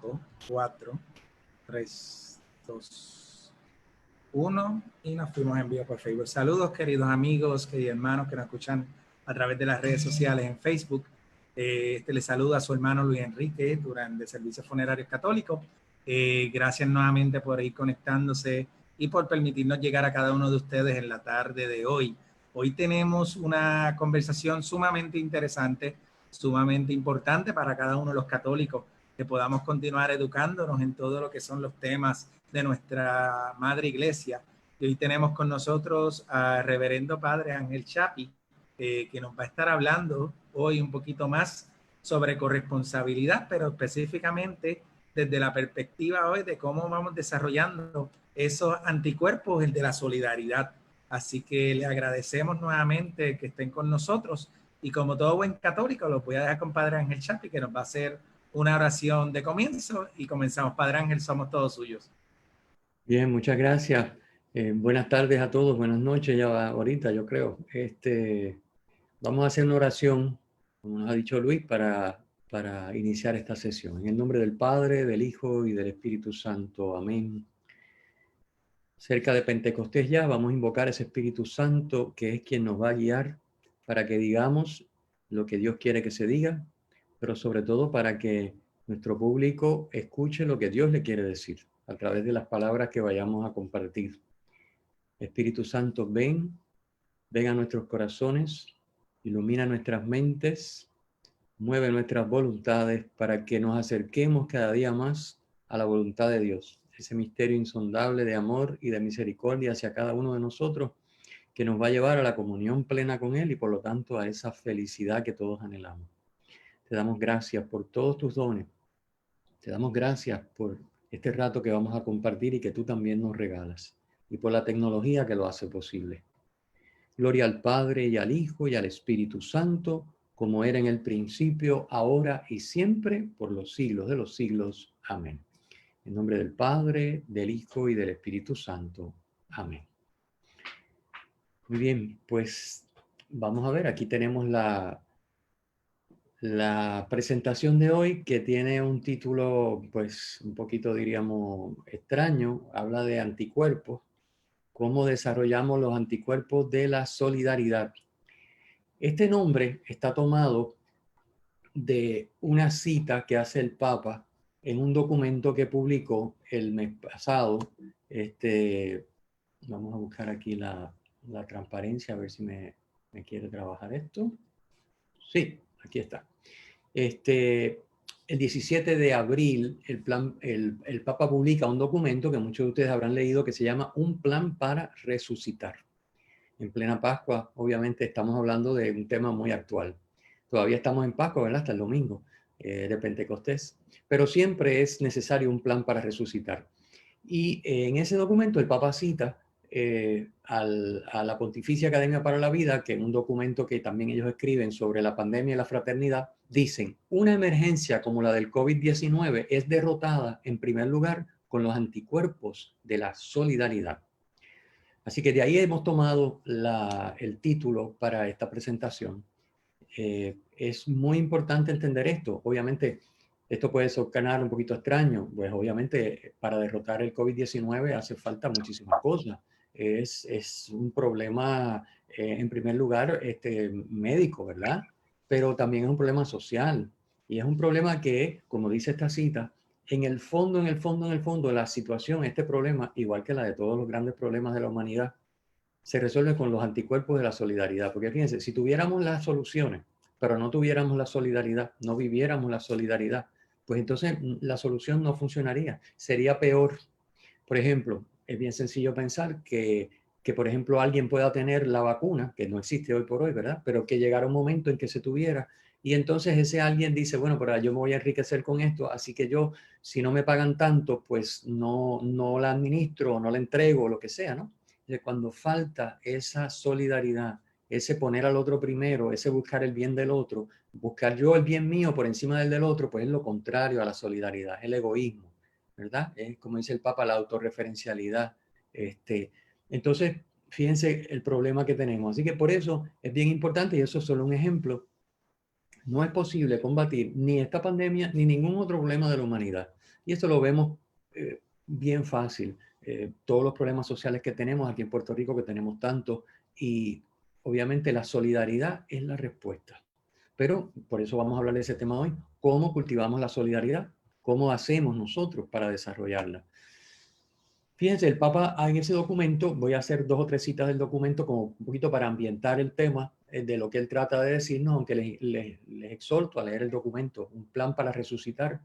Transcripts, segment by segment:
5, 4, 3, 2, 1 y nos fuimos en vivo por Facebook. Saludos, queridos amigos, queridos hermanos que nos escuchan a través de las redes sociales en Facebook. Les saluda a su hermano Luis Enrique durante el Servicio Funerario Católico. Gracias nuevamente por ir conectándose y por permitirnos llegar a cada uno de ustedes en la tarde de hoy. Hoy tenemos una conversación sumamente interesante, sumamente importante para cada uno de los católicos, que podamos continuar educándonos en todo lo que son los temas de nuestra Madre Iglesia. Y hoy tenemos con nosotros al Reverendo Padre Ángel Chapi, que nos va a estar hablando hoy un poquito más sobre corresponsabilidad, pero específicamente desde la perspectiva hoy de cómo vamos desarrollando esos anticuerpos, el de la solidaridad. Así que le agradecemos nuevamente que estén con nosotros y como todo buen católico los voy a dejar con Padre Ángel Chapi, que nos va a hacer una oración de comienzo y comenzamos. Padre Ángel, somos todos suyos. Bien, muchas gracias. Buenas tardes a todos, buenas noches ya va ahorita, yo creo. Vamos a hacer una oración, como nos ha dicho Luis, para iniciar esta sesión. En el nombre del Padre, del Hijo y del Espíritu Santo. Amén. Cerca de Pentecostés ya vamos a invocar a ese Espíritu Santo, que es quien nos va a guiar para que digamos lo que Dios quiere que se diga, pero sobre todo para que nuestro público escuche lo que Dios le quiere decir a través de las palabras que vayamos a compartir. Espíritu Santo, ven a nuestros corazones, ilumina nuestras mentes, mueve nuestras voluntades para que nos acerquemos cada día más a la voluntad de Dios, ese misterio insondable de amor y de misericordia hacia cada uno de nosotros, que nos va a llevar a la comunión plena con Él y por lo tanto a esa felicidad que todos anhelamos. Te damos gracias por todos tus dones, te damos gracias por este rato que vamos a compartir y que tú también nos regalas, y por la tecnología que lo hace posible. Gloria al Padre y al Hijo y al Espíritu Santo, como era en el principio, ahora y siempre, por los siglos de los siglos. Amén. En nombre del Padre, del Hijo y del Espíritu Santo. Amén. Muy bien, pues vamos a ver, aquí tenemos la presentación de hoy, que tiene un título, pues, un poquito, diríamos, extraño. Habla de anticuerpos, cómo desarrollamos los anticuerpos de la solidaridad. Este nombre está tomado de una cita que hace el Papa en un documento que publicó el mes pasado. Vamos a buscar aquí la transparencia, a ver si me quiere trabajar esto. Sí, aquí está. El 17 de abril, el Papa publica un documento que muchos de ustedes habrán leído, que se llama Un plan para resucitar. En plena Pascua, obviamente estamos hablando de un tema muy actual. Todavía estamos en Pascua, ¿verdad? Hasta el domingo de Pentecostés. Pero siempre es necesario un plan para resucitar. Y en ese documento el Papa cita a la Pontificia Academia para la Vida, que en un documento que también ellos escriben sobre la pandemia y la fraternidad, dicen: una emergencia como la del COVID-19 es derrotada en primer lugar con los anticuerpos de la solidaridad. Así que de ahí hemos tomado el título para esta presentación. Es muy importante entender esto. Obviamente, esto puede sonar un poquito extraño. Pues obviamente, para derrotar el COVID-19 hace falta muchísimas cosas. Es un problema, en primer lugar, médico, ¿verdad? Pero también es un problema social. Y es un problema que, como dice esta cita, en el fondo, la situación, este problema, igual que la de todos los grandes problemas de la humanidad, se resuelve con los anticuerpos de la solidaridad. Porque fíjense, si tuviéramos las soluciones, pero no tuviéramos la solidaridad, no viviéramos la solidaridad, pues entonces la solución no funcionaría, sería peor. Por ejemplo, es bien sencillo pensar que por ejemplo, alguien pueda tener la vacuna, que no existe hoy por hoy, ¿verdad? Pero que llegara un momento en que se tuviera, y entonces ese alguien dice: bueno, pero yo me voy a enriquecer con esto, así que yo, si no me pagan tanto, pues no la administro, o no la entrego, o lo que sea, ¿no? Cuando falta esa solidaridad, ese poner al otro primero, ese buscar el bien del otro, buscar yo el bien mío por encima del otro, pues es lo contrario a la solidaridad, es el egoísmo, ¿verdad? Es, como dice el Papa, la autorreferencialidad. Entonces, fíjense el problema que tenemos. Así que por eso es bien importante, y eso es solo un ejemplo, no es posible combatir ni esta pandemia ni ningún otro problema de la humanidad. Y esto lo vemos bien fácil. Todos los problemas sociales que tenemos aquí en Puerto Rico, que tenemos tanto, y obviamente la solidaridad es la respuesta. Pero por eso vamos a hablar de ese tema hoy. ¿Cómo cultivamos la solidaridad? ¿Cómo hacemos nosotros para desarrollarla? Fíjense, el Papa en ese documento, voy a hacer 2 o 3 citas del documento como un poquito para ambientar el tema de lo que él trata de decirnos, aunque les exhorto a leer el documento, Un plan para resucitar.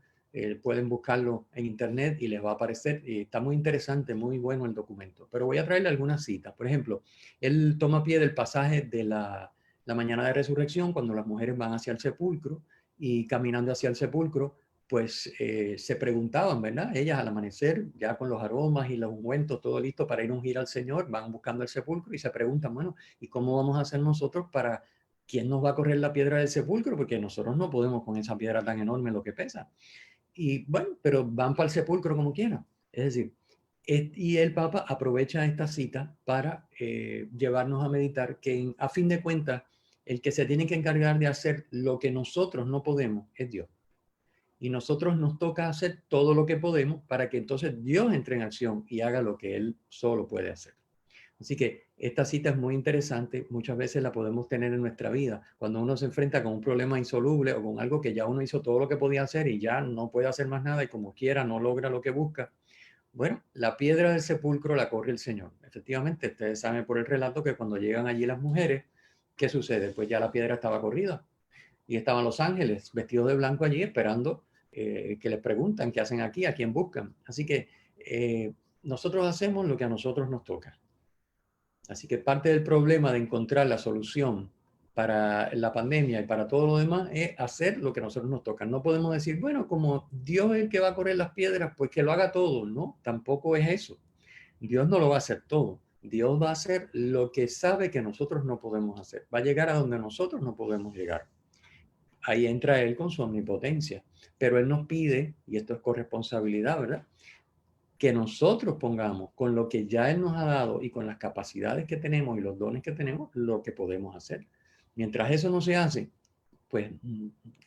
Pueden buscarlo en internet y les va a aparecer. Está muy interesante, muy bueno el documento. Pero voy a traerle algunas citas. Por ejemplo, él toma pie del pasaje de la mañana de resurrección, cuando las mujeres van hacia el sepulcro y caminando hacia el sepulcro, pues se preguntaban, ¿verdad? Ellas al amanecer, ya con los aromas y los ungüentos, todo listo para ir a ungir al Señor, van buscando el sepulcro y se preguntan, bueno, ¿y cómo vamos a hacer nosotros para quién nos va a correr la piedra del sepulcro? Porque nosotros no podemos con esa piedra tan enorme lo que pesa. Y bueno, pero van para el sepulcro como quieran. Es decir, y el Papa aprovecha esta cita para llevarnos a meditar que a fin de cuentas, el que se tiene que encargar de hacer lo que nosotros no podemos es Dios. Y nosotros nos toca hacer todo lo que podemos para que entonces Dios entre en acción y haga lo que Él solo puede hacer. Así que esta cita es muy interesante, muchas veces la podemos tener en nuestra vida, cuando uno se enfrenta con un problema insoluble o con algo que ya uno hizo todo lo que podía hacer y ya no puede hacer más nada y como quiera no logra lo que busca. Bueno, la piedra del sepulcro la corre el Señor. Efectivamente, ustedes saben por el relato que cuando llegan allí las mujeres, ¿qué sucede? Pues ya la piedra estaba corrida y estaban los ángeles vestidos de blanco allí esperando que les preguntan qué hacen aquí, a quién buscan. Así que nosotros hacemos lo que a nosotros nos toca. Así que parte del problema de encontrar la solución para la pandemia y para todo lo demás es hacer lo que a nosotros nos toca. No podemos decir, bueno, como Dios es el que va a correr las piedras, pues que lo haga todo. No, tampoco es eso. Dios no lo va a hacer todo. Dios va a hacer lo que sabe que nosotros no podemos hacer. Va a llegar a donde nosotros no podemos llegar. Ahí entra Él con su omnipotencia. Pero Él nos pide, y esto es corresponsabilidad, ¿verdad? Que nosotros pongamos con lo que ya Él nos ha dado y con las capacidades que tenemos y los dones que tenemos, lo que podemos hacer. Mientras eso no se hace, pues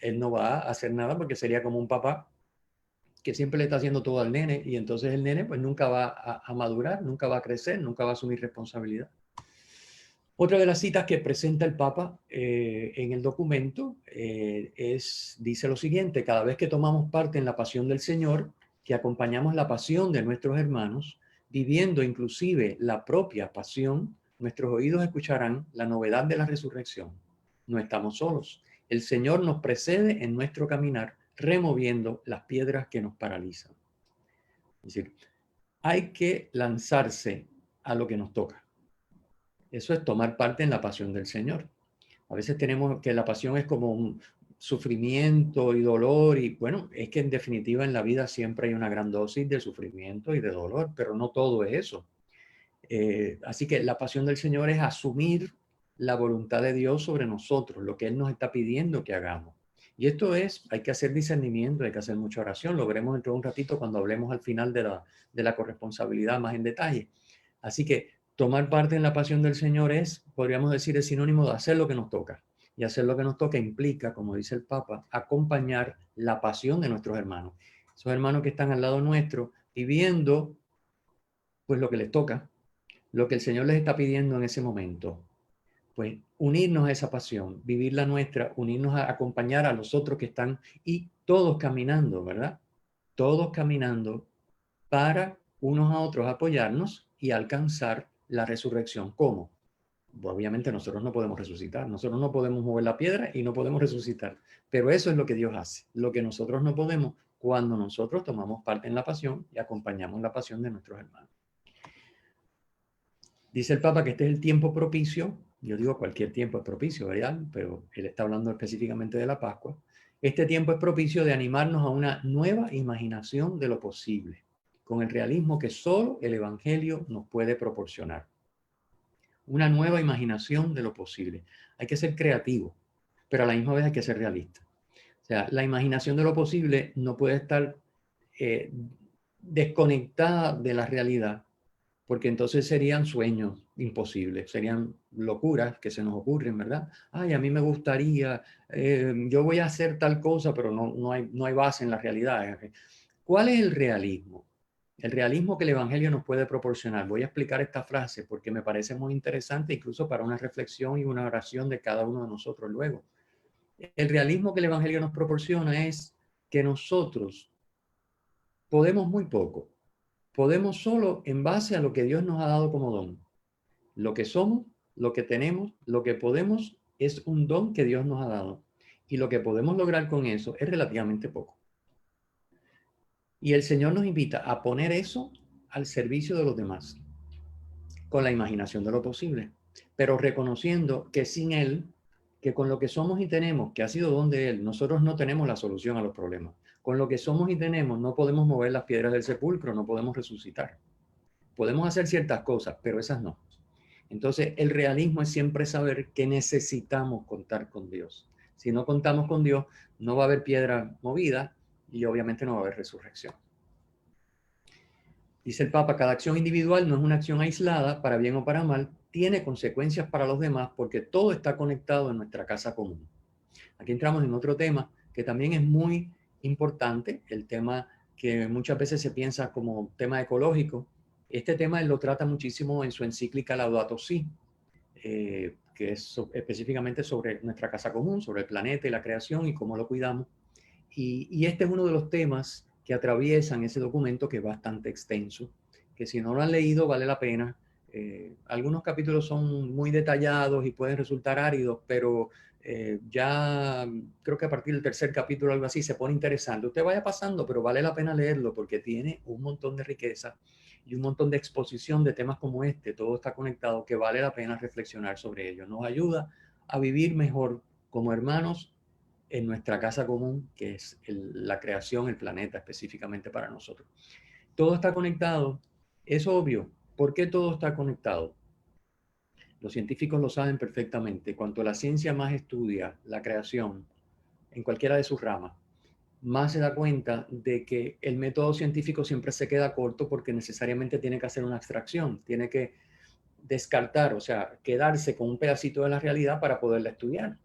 Él no va a hacer nada porque sería como un papá que siempre le está haciendo todo al nene y entonces el nene pues nunca va a madurar, nunca va a crecer, nunca va a asumir responsabilidad. Otra de las citas que presenta el Papa en el documento dice lo siguiente: cada vez que tomamos parte en la pasión del Señor, que acompañamos la pasión de nuestros hermanos, viviendo inclusive la propia pasión, nuestros oídos escucharán la novedad de la resurrección. No estamos solos. El Señor nos precede en nuestro caminar, removiendo las piedras que nos paralizan. Es decir, hay que lanzarse a lo que nos toca. Eso es tomar parte en la pasión del Señor. A veces tenemos que la pasión es como un sufrimiento y dolor y bueno, es que en definitiva en la vida siempre hay una gran dosis de sufrimiento y de dolor, pero no todo es eso. Así que la pasión del Señor es asumir la voluntad de Dios sobre nosotros, lo que Él nos está pidiendo que hagamos. Y esto hay que hacer discernimiento, hay que hacer mucha oración. Lo veremos dentro de un ratito cuando hablemos al final de la corresponsabilidad más en detalle. Así que tomar parte en la pasión del Señor podríamos decir, es sinónimo de hacer lo que nos toca. Y hacer lo que nos toca implica, como dice el Papa, acompañar la pasión de nuestros hermanos. Esos hermanos que están al lado nuestro, viviendo pues lo que les toca, lo que el Señor les está pidiendo en ese momento. Pues unirnos a esa pasión, vivir la nuestra, unirnos a acompañar a los otros que están y todos caminando, ¿verdad? Todos caminando para unos a otros apoyarnos y alcanzar la resurrección. ¿Cómo? Pues obviamente nosotros no podemos resucitar, nosotros no podemos mover la piedra y no podemos resucitar, pero eso es lo que Dios hace, lo que nosotros no podemos cuando nosotros tomamos parte en la pasión y acompañamos la pasión de nuestros hermanos. Dice el Papa que este es el tiempo propicio, yo digo cualquier tiempo es propicio, ¿verdad? Pero él está hablando específicamente de la Pascua. Este tiempo es propicio de animarnos a una nueva imaginación de lo posible, con el realismo que solo el Evangelio nos puede proporcionar. Una nueva imaginación de lo posible. Hay que ser creativo, pero a la misma vez hay que ser realista. O sea, la imaginación de lo posible no puede estar desconectada de la realidad, porque entonces serían sueños imposibles, serían locuras que se nos ocurren, ¿verdad? Ay, a mí me gustaría, yo voy a hacer tal cosa, pero no hay base en la realidad. ¿Cuál es el realismo? El realismo que el Evangelio nos puede proporcionar. Voy a explicar esta frase porque me parece muy interesante, incluso para una reflexión y una oración de cada uno de nosotros luego. El realismo que el Evangelio nos proporciona es que nosotros podemos muy poco. Podemos solo en base a lo que Dios nos ha dado como don. Lo que somos, lo que tenemos, lo que podemos es un don que Dios nos ha dado. Y lo que podemos lograr con eso es relativamente poco. Y el Señor nos invita a poner eso al servicio de los demás, con la imaginación de lo posible, pero reconociendo que sin Él, que con lo que somos y tenemos, que ha sido don de Él, nosotros no tenemos la solución a los problemas. Con lo que somos y tenemos, no podemos mover las piedras del sepulcro, no podemos resucitar. Podemos hacer ciertas cosas, pero esas no. Entonces, el realismo es siempre saber que necesitamos contar con Dios. Si no contamos con Dios, no va a haber piedra movida y obviamente no va a haber resurrección. Dice el Papa, cada acción individual no es una acción aislada, para bien o para mal, tiene consecuencias para los demás porque todo está conectado en nuestra casa común. Aquí entramos en otro tema que también es muy importante, el tema que muchas veces se piensa como tema ecológico. Este tema él lo trata muchísimo en su encíclica Laudato Si, que es específicamente sobre nuestra casa común, sobre el planeta y la creación y cómo lo cuidamos. Y este es uno de los temas que atraviesan ese documento que es bastante extenso, que si no lo han leído vale la pena. Algunos capítulos son muy detallados y pueden resultar áridos, pero ya creo que a partir del tercer capítulo algo así se pone interesante. Usted vaya pasando, pero vale la pena leerlo porque tiene un montón de riqueza y un montón de exposición de temas como este. Todo está conectado, que vale la pena reflexionar sobre ello. Nos ayuda a vivir mejor como hermanos en nuestra casa común, que es la creación, el planeta específicamente para nosotros. Todo está conectado, es obvio. ¿Por qué todo está conectado? Los científicos lo saben perfectamente. Cuanto la ciencia más estudia la creación en cualquiera de sus ramas, más se da cuenta de que el método científico siempre se queda corto porque necesariamente tiene que hacer una abstracción, tiene que descartar, o sea, quedarse con un pedacito de la realidad para poderla estudiar.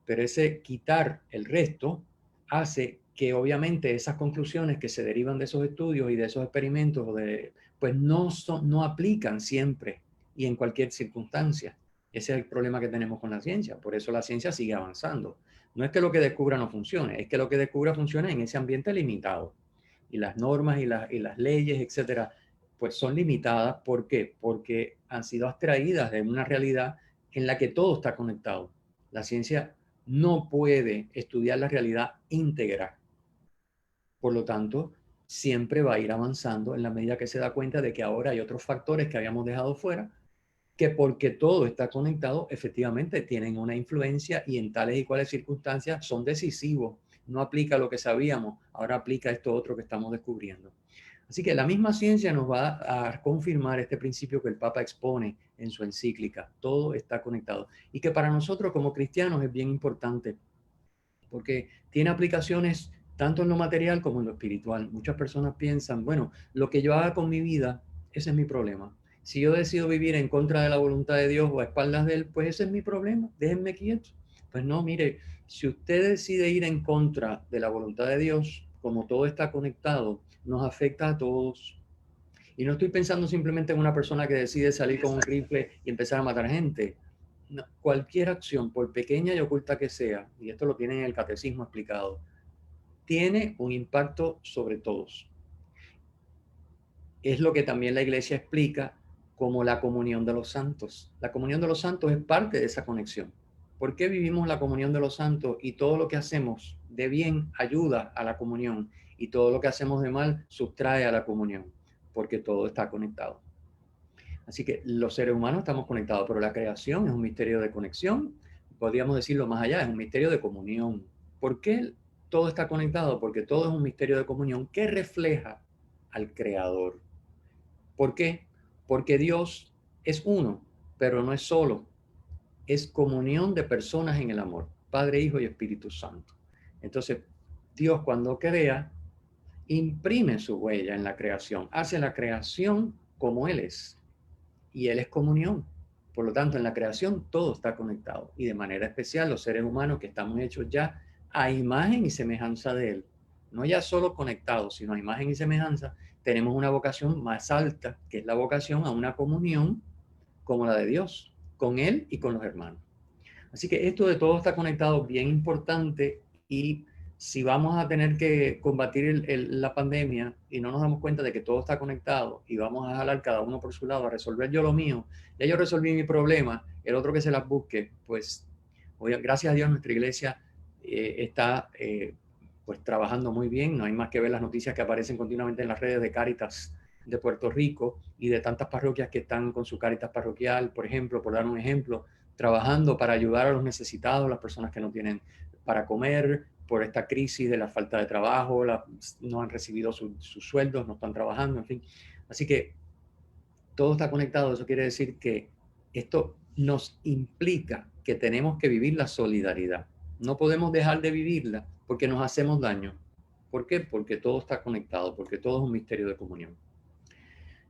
Pero ese quitar el resto hace que obviamente esas conclusiones que se derivan de esos estudios y de esos experimentos, pues no aplican siempre y en cualquier circunstancia. Ese es el problema que tenemos con la ciencia. Por eso la ciencia sigue avanzando. No es que lo que descubra no funcione, es que lo que descubra funciona en ese ambiente limitado. Y las normas y las leyes, etcétera, pues son limitadas. ¿Por qué? Porque han sido abstraídas de una realidad en la que todo está conectado. La ciencia no puede estudiar la realidad íntegra. Por lo tanto, siempre va a ir avanzando en la medida que se da cuenta de que ahora hay otros factores que habíamos dejado fuera, que porque todo está conectado, efectivamente tienen una influencia y en tales y cuales circunstancias son decisivos. No aplica lo que sabíamos, ahora aplica esto otro que estamos descubriendo. Así que la misma ciencia nos va a confirmar este principio que el Papa expone en su encíclica. Todo está conectado. Y que para nosotros como cristianos es bien importante, porque tiene aplicaciones tanto en lo material como en lo espiritual. Muchas personas piensan, bueno, lo que yo haga con mi vida, ese es mi problema. Si yo decido vivir en contra de la voluntad de Dios o a espaldas de Él, pues ese es mi problema, déjenme quieto. Pues no, mire, si usted decide ir en contra de la voluntad de Dios, como todo está conectado, nos afecta a todos. Y no estoy pensando simplemente en una persona que decide salir con un rifle y empezar a matar gente. No, cualquier acción, por pequeña y oculta que sea, y esto lo tiene en el catecismo explicado, tiene un impacto sobre todos. Es lo que también la iglesia explica como la comunión de los santos. La comunión de los santos es parte de esa conexión. ¿Por qué vivimos la comunión de los santos y todo lo que hacemos de bien ayuda a la comunión y todo lo que hacemos de mal sustrae a la comunión? Porque todo está conectado. Así que los seres humanos estamos conectados, pero la creación es un misterio de conexión. Podríamos decirlo más allá, es un misterio de comunión. ¿Por qué todo está conectado? Porque todo es un misterio de comunión que refleja al Creador. ¿Por qué? Porque Dios es uno, pero no es solo. Es comunión de personas en el amor, Padre, Hijo y Espíritu Santo. Entonces, Dios cuando crea, imprime su huella en la creación, hace la creación como Él es. Y Él es comunión. Por lo tanto, en la creación todo está conectado. Y de manera especial los seres humanos que estamos hechos ya a imagen y semejanza de Él. no ya solo conectados, sino a imagen y semejanza, tenemos una vocación más alta, que es la vocación a una comunión como la de Dios, con Él y con los hermanos. Así que esto de todo está conectado, bien importante, y si vamos a tener que combatir la pandemia y no nos damos cuenta de que todo está conectado y vamos a jalar cada uno por su lado a resolver yo lo mío, ya yo resolví mi problema, el otro que se las busque, pues gracias a Dios nuestra iglesia está pues trabajando muy bien. No hay más que ver las noticias que aparecen continuamente en las redes de Cáritas de Puerto Rico y de tantas parroquias que están con su Cáritas parroquial, por ejemplo, por dar un ejemplo, trabajando para ayudar a los necesitados, las personas que no tienen para comer por esta crisis de la falta de trabajo, no han recibido sus sueldos, no están trabajando, en fin. Así que todo está conectado. Eso quiere decir que esto nos implica que tenemos que vivir la solidaridad. No podemos dejar de vivirla porque nos hacemos daño. ¿Por qué? Porque todo está conectado, porque todo es un misterio de comunión.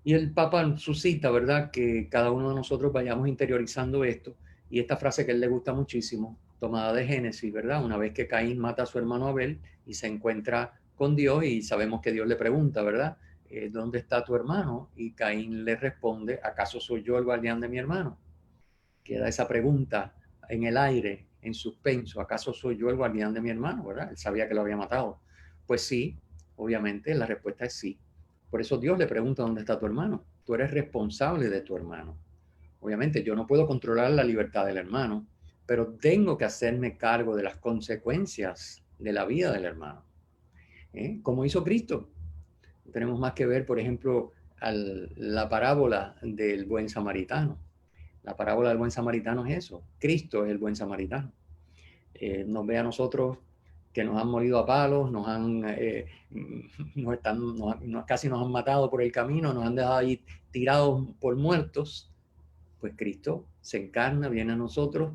Y el Papa suscita, ¿verdad?, que cada uno de nosotros vayamos interiorizando esto. Y esta frase que a él le gusta muchísimo, tomada de Génesis, ¿verdad? Una vez que Caín mata a su hermano Abel y se encuentra con Dios y sabemos que Dios le pregunta, ¿verdad?, ¿dónde está tu hermano? Y Caín le responde, ¿acaso soy yo el guardián de mi hermano? Queda esa pregunta en el aire, en suspenso, ¿acaso soy yo el guardián de mi hermano? ¿Verdad? Él sabía que lo había matado. Pues sí, obviamente la respuesta es sí. Por eso Dios le pregunta, ¿dónde está tu hermano? Tú eres responsable de tu hermano. Obviamente yo no puedo controlar la libertad del hermano, pero tengo que hacerme cargo de las consecuencias de la vida del hermano. Como hizo Cristo. Tenemos más que ver, por ejemplo, la parábola del buen samaritano. La parábola del buen samaritano es eso. Cristo es el buen samaritano. Nos ve a nosotros que nos han molido a palos, casi nos han matado por el camino, nos han dejado ahí tirados por muertos. Pues Cristo se encarna, viene a nosotros,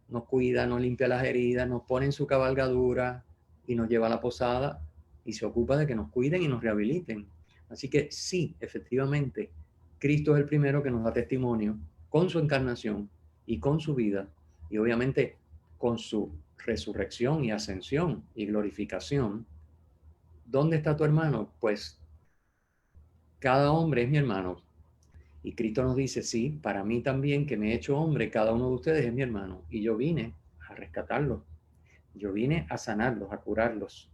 nos cuida, nos limpia las heridas, nos pone en su cabalgadura y nos lleva a la posada y se ocupa de que nos cuiden y nos rehabiliten. Así que sí, efectivamente, Cristo es el primero que nos da testimonio con su encarnación y con su vida y obviamente con su resurrección y ascensión y glorificación. ¿Dónde está tu hermano? Pues cada hombre es mi hermano. Y Cristo nos dice, sí, para mí también que me he hecho hombre, cada uno de ustedes es mi hermano. Y yo vine a rescatarlos. Yo vine a sanarlos, a curarlos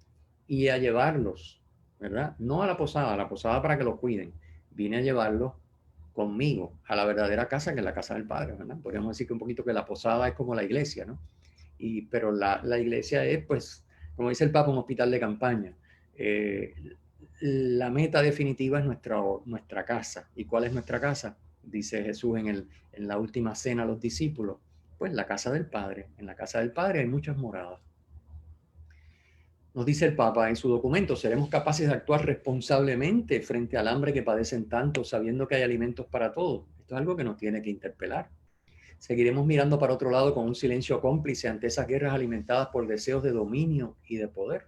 y a llevarlos, ¿verdad? No a la posada para que los cuiden. Vine a llevarlos conmigo a la verdadera casa, que es la casa del Padre, ¿verdad? Podríamos decir que un poquito que la posada es como la iglesia, ¿no? Pero la iglesia es, pues, como dice el Papa, un hospital de campaña. La meta definitiva es nuestra casa. ¿Y cuál es nuestra casa? Dice Jesús en la última cena a los discípulos. Pues la casa del Padre. En la casa del Padre hay muchas moradas. Nos dice el Papa en su documento, seremos capaces de actuar responsablemente frente al hambre que padecen tantos, sabiendo que hay alimentos para todos. Esto es algo que nos tiene que interpelar. Seguiremos mirando para otro lado con un silencio cómplice ante esas guerras alimentadas por deseos de dominio y de poder.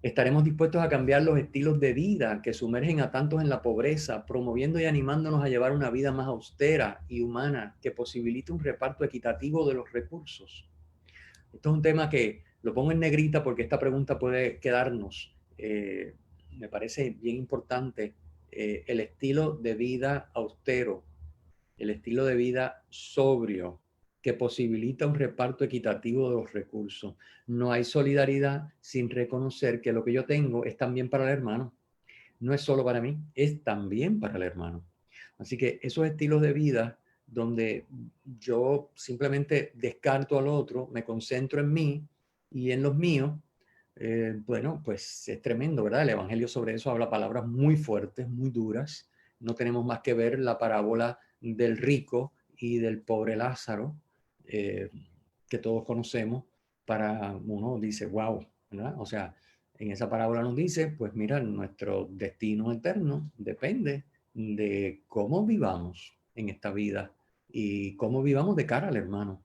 Estaremos dispuestos a cambiar los estilos de vida que sumergen a tantos en la pobreza, promoviendo y animándonos a llevar una vida más austera y humana que posibilite un reparto equitativo de los recursos. Esto es un tema que lo pongo en negrita porque esta pregunta puede quedarnos. Me parece bien importante el estilo de vida austero, el estilo de vida sobrio, que posibilita un reparto equitativo de los recursos. No hay solidaridad sin reconocer que lo que yo tengo es también para el hermano. No es solo para mí, es también para el hermano. Así que esos estilos de vida donde yo simplemente descarto al otro, me concentro en mí y en los míos, bueno, pues es tremendo, ¿verdad? El Evangelio sobre eso habla palabras muy fuertes, muy duras. No tenemos más que ver la parábola del rico y del pobre Lázaro, eh, que todos conocemos, para uno dice, wow, ¿verdad? O sea, en esa parábola nos dice, pues mira, nuestro destino eterno depende de cómo vivamos en esta vida y cómo vivamos de cara al hermano.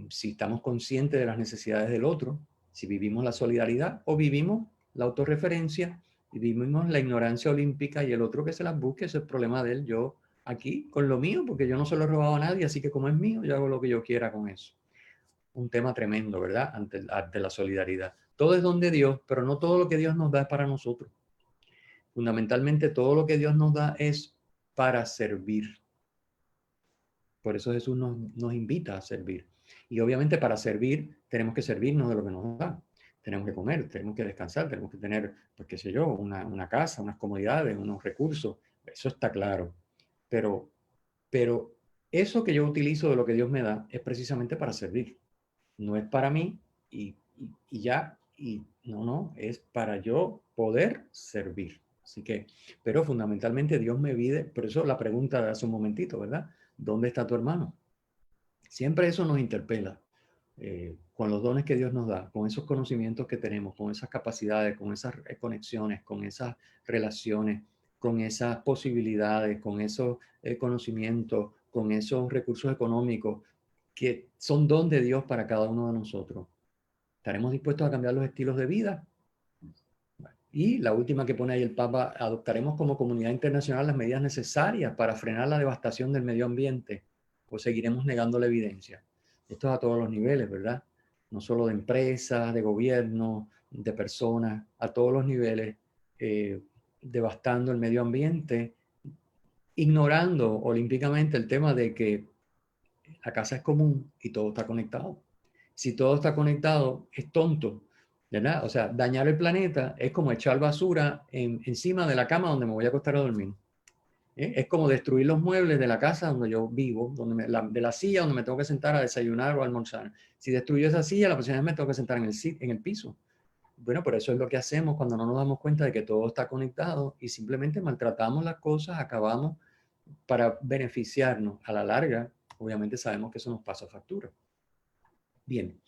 Si estamos conscientes de las necesidades del otro, si vivimos la solidaridad o vivimos la autorreferencia y vivimos la ignorancia olímpica y el otro que se las busque, ese es el problema de él. Yo aquí con lo mío, porque yo no se lo he robado a nadie, así que como es mío, yo hago lo que yo quiera con eso. Un tema tremendo, ¿verdad? Ante la solidaridad. Todo es don de Dios, pero no todo lo que Dios nos da es para nosotros. Fundamentalmente, todo lo que Dios nos da es para servir. Por eso Jesús nos invita a servir. Y obviamente para servir tenemos que servirnos de lo que nos da. Tenemos que comer, tenemos que descansar, tenemos que tener, pues qué sé yo, una casa, unas comodidades, unos recursos. Eso está claro. Pero eso que yo utilizo de lo que Dios me da es precisamente para servir. No es para mí y ya. Y no, es para yo poder servir. Así que, pero fundamentalmente Dios me pide, por eso la pregunta de hace un momentito, ¿verdad? ¿Dónde está tu hermano? Siempre eso nos interpela, con los dones que Dios nos da, con esos conocimientos que tenemos, con esas capacidades, con esas conexiones, con esas relaciones, con esas posibilidades, con esos conocimientos, con esos recursos económicos que son don de Dios para cada uno de nosotros. ¿Estaremos dispuestos a cambiar los estilos de vida? Y la última que pone ahí el Papa: adoptaremos como comunidad internacional las medidas necesarias para frenar la devastación del medio ambiente, o seguiremos negando la evidencia. Esto es a todos los niveles, ¿verdad? No solo de empresas, de gobierno, de personas, a todos los niveles, devastando el medio ambiente, ignorando olímpicamente el tema de que la casa es común y todo está conectado. Si todo está conectado, es tonto, ¿verdad? O sea, dañar el planeta es como echar basura encima de la cama donde me voy a acostar a dormir. Es como destruir los muebles de la casa donde yo vivo, de la silla donde me tengo que sentar a desayunar o a almorzar. Si destruyo esa silla, la próxima vez me tengo que sentar en el piso. Bueno, por eso es lo que hacemos cuando no nos damos cuenta de que todo está conectado y simplemente maltratamos las cosas, acabamos para beneficiarnos a la larga. Obviamente sabemos que eso nos pasa factura. Bien,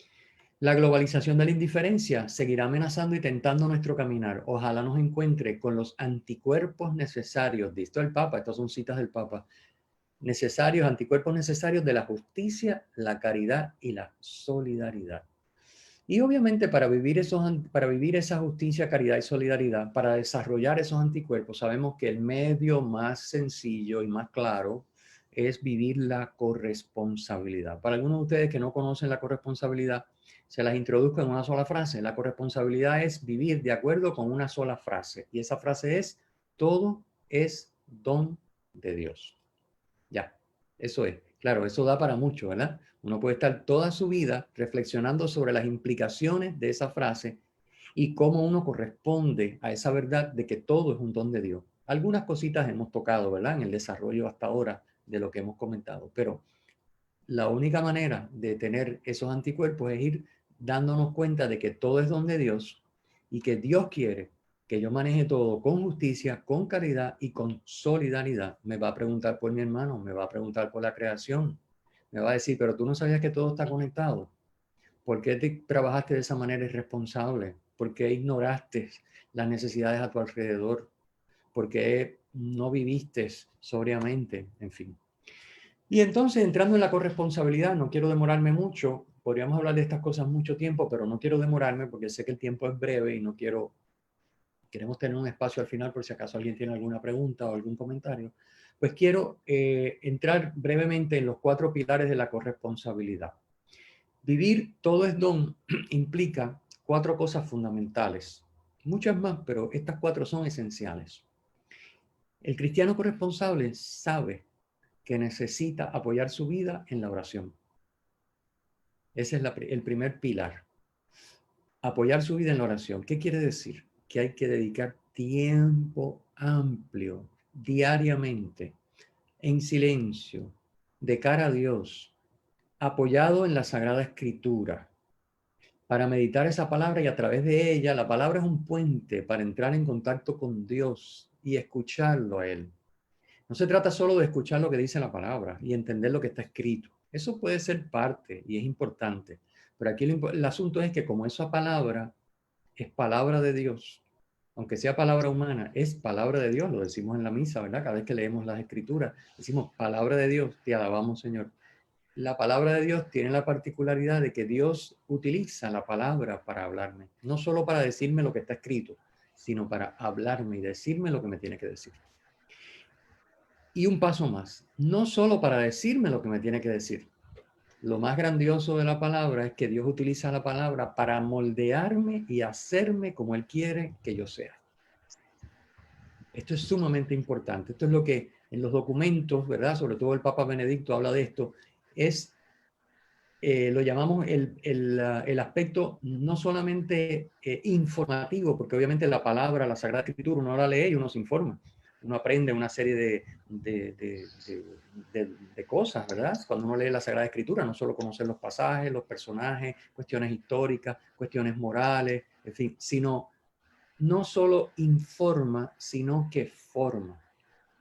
la globalización de la indiferencia seguirá amenazando y tentando nuestro caminar. Ojalá nos encuentre con los anticuerpos necesarios, dice el Papa, estas son citas del Papa, anticuerpos necesarios de la justicia, la caridad y la solidaridad. Y obviamente para vivir esa justicia, caridad y solidaridad, para desarrollar esos anticuerpos, sabemos que el medio más sencillo y más claro es vivir la corresponsabilidad. Para algunos de ustedes que no conocen la corresponsabilidad, se las introduzco en una sola frase. La corresponsabilidad es vivir de acuerdo con una sola frase. Y esa frase es: todo es don de Dios. Ya, eso es. Claro, eso da para mucho, ¿verdad? Uno puede estar toda su vida reflexionando sobre las implicaciones de esa frase y cómo uno corresponde a esa verdad de que todo es un don de Dios. Algunas cositas hemos tocado, ¿verdad? En el desarrollo hasta ahora de lo que hemos comentado, pero la única manera de tener esos anticuerpos es ir dándonos cuenta de que todo es don de Dios y que Dios quiere que yo maneje todo con justicia, con caridad y con solidaridad. Me va a preguntar por mi hermano, me va a preguntar por la creación, me va a decir: pero tú no sabías que todo está conectado. ¿Por qué te trabajaste de esa manera irresponsable? ¿Por qué ignoraste las necesidades a tu alrededor? ¿Por qué no viviste sobriamente? En fin. Y entonces, entrando en la corresponsabilidad, no quiero demorarme mucho. Podríamos hablar de estas cosas mucho tiempo, pero no quiero demorarme porque sé que el tiempo es breve y no quiero... Queremos tener un espacio al final por si acaso alguien tiene alguna pregunta o algún comentario. Pues quiero entrar brevemente en los 4 pilares de la corresponsabilidad. Vivir todo es don implica 4 cosas fundamentales. Muchas más, pero estas 4 son esenciales. El cristiano corresponsable sabe que necesita apoyar su vida en la oración. Ese es el primer pilar. Apoyar su vida en la oración. ¿Qué quiere decir? Que hay que dedicar tiempo amplio, diariamente, en silencio, de cara a Dios, apoyado en la Sagrada Escritura, para meditar esa palabra y a través de ella, la palabra es un puente para entrar en contacto con Dios y escucharlo a Él. No se trata solo de escuchar lo que dice la palabra y entender lo que está escrito. Eso puede ser parte y es importante. Pero aquí el asunto es que como esa palabra es palabra de Dios, aunque sea palabra humana, es palabra de Dios. Lo decimos en la misa, ¿verdad? Cada vez que leemos las escrituras, decimos: palabra de Dios, te alabamos, Señor. La palabra de Dios tiene la particularidad de que Dios utiliza la palabra para hablarme. No solo para decirme lo que está escrito, sino para hablarme y decirme lo que me tiene que decir. Y un paso más, no solo para decirme lo que me tiene que decir, lo más grandioso de la palabra es que Dios utiliza la palabra para moldearme y hacerme como Él quiere que yo sea. Esto es sumamente importante. Esto es lo que en los documentos, ¿verdad? Sobre todo el Papa Benedicto habla de esto. Es, lo llamamos el aspecto no solamente informativo, porque obviamente la palabra, la Sagrada Escritura, uno la lee y uno se informa. Uno aprende una serie de cosas, ¿verdad? Cuando uno lee la Sagrada Escritura, no solo conocer los pasajes, los personajes, cuestiones históricas, cuestiones morales, en fin, sino no solo informa, sino que forma.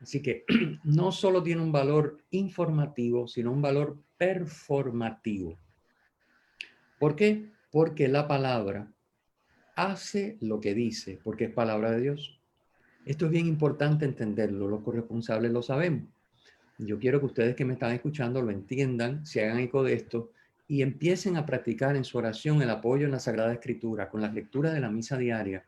Así que no solo tiene un valor informativo, sino un valor performativo. ¿Por qué? Porque la palabra hace lo que dice, porque es palabra de Dios. Esto es bien importante entenderlo, los corresponsables lo sabemos. Yo quiero que ustedes que me están escuchando lo entiendan, se hagan eco de esto y empiecen a practicar en su oración el apoyo en la Sagrada Escritura, con las lecturas de la misa diaria,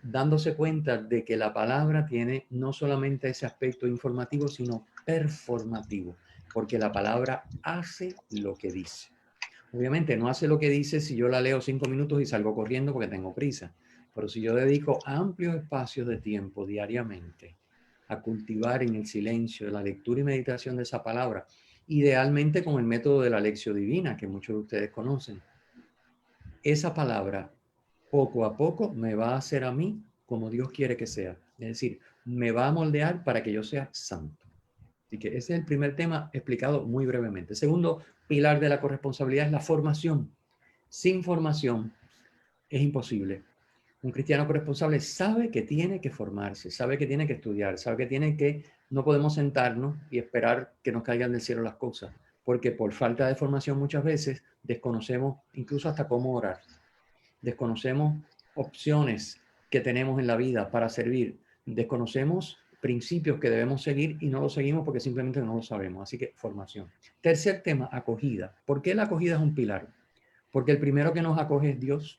dándose cuenta de que la palabra tiene no solamente ese aspecto informativo, sino performativo, porque la palabra hace lo que dice. Obviamente no hace lo que dice si yo la leo 5 minutos y salgo corriendo porque tengo prisa, pero si yo dedico amplios espacios de tiempo diariamente a cultivar en el silencio la lectura y meditación de esa palabra, idealmente con el método de la lección divina que muchos de ustedes conocen, esa palabra poco a poco me va a hacer a mí como Dios quiere que sea. Es decir, me va a moldear para que yo sea santo. Así que ese es el primer tema explicado muy brevemente. El segundo pilar de la corresponsabilidad es la formación. Sin formación es imposible. Un cristiano corresponsable sabe que tiene que formarse, sabe que tiene que estudiar, sabe que tiene que, no podemos sentarnos y esperar que nos caigan del cielo las cosas, porque por falta de formación muchas veces desconocemos incluso hasta cómo orar. Desconocemos opciones que tenemos en la vida para servir. Desconocemos principios que debemos seguir y no los seguimos porque simplemente no lo sabemos. Así que formación. Tercer tema, acogida. ¿Por qué la acogida es un pilar? Porque el primero que nos acoge es Dios.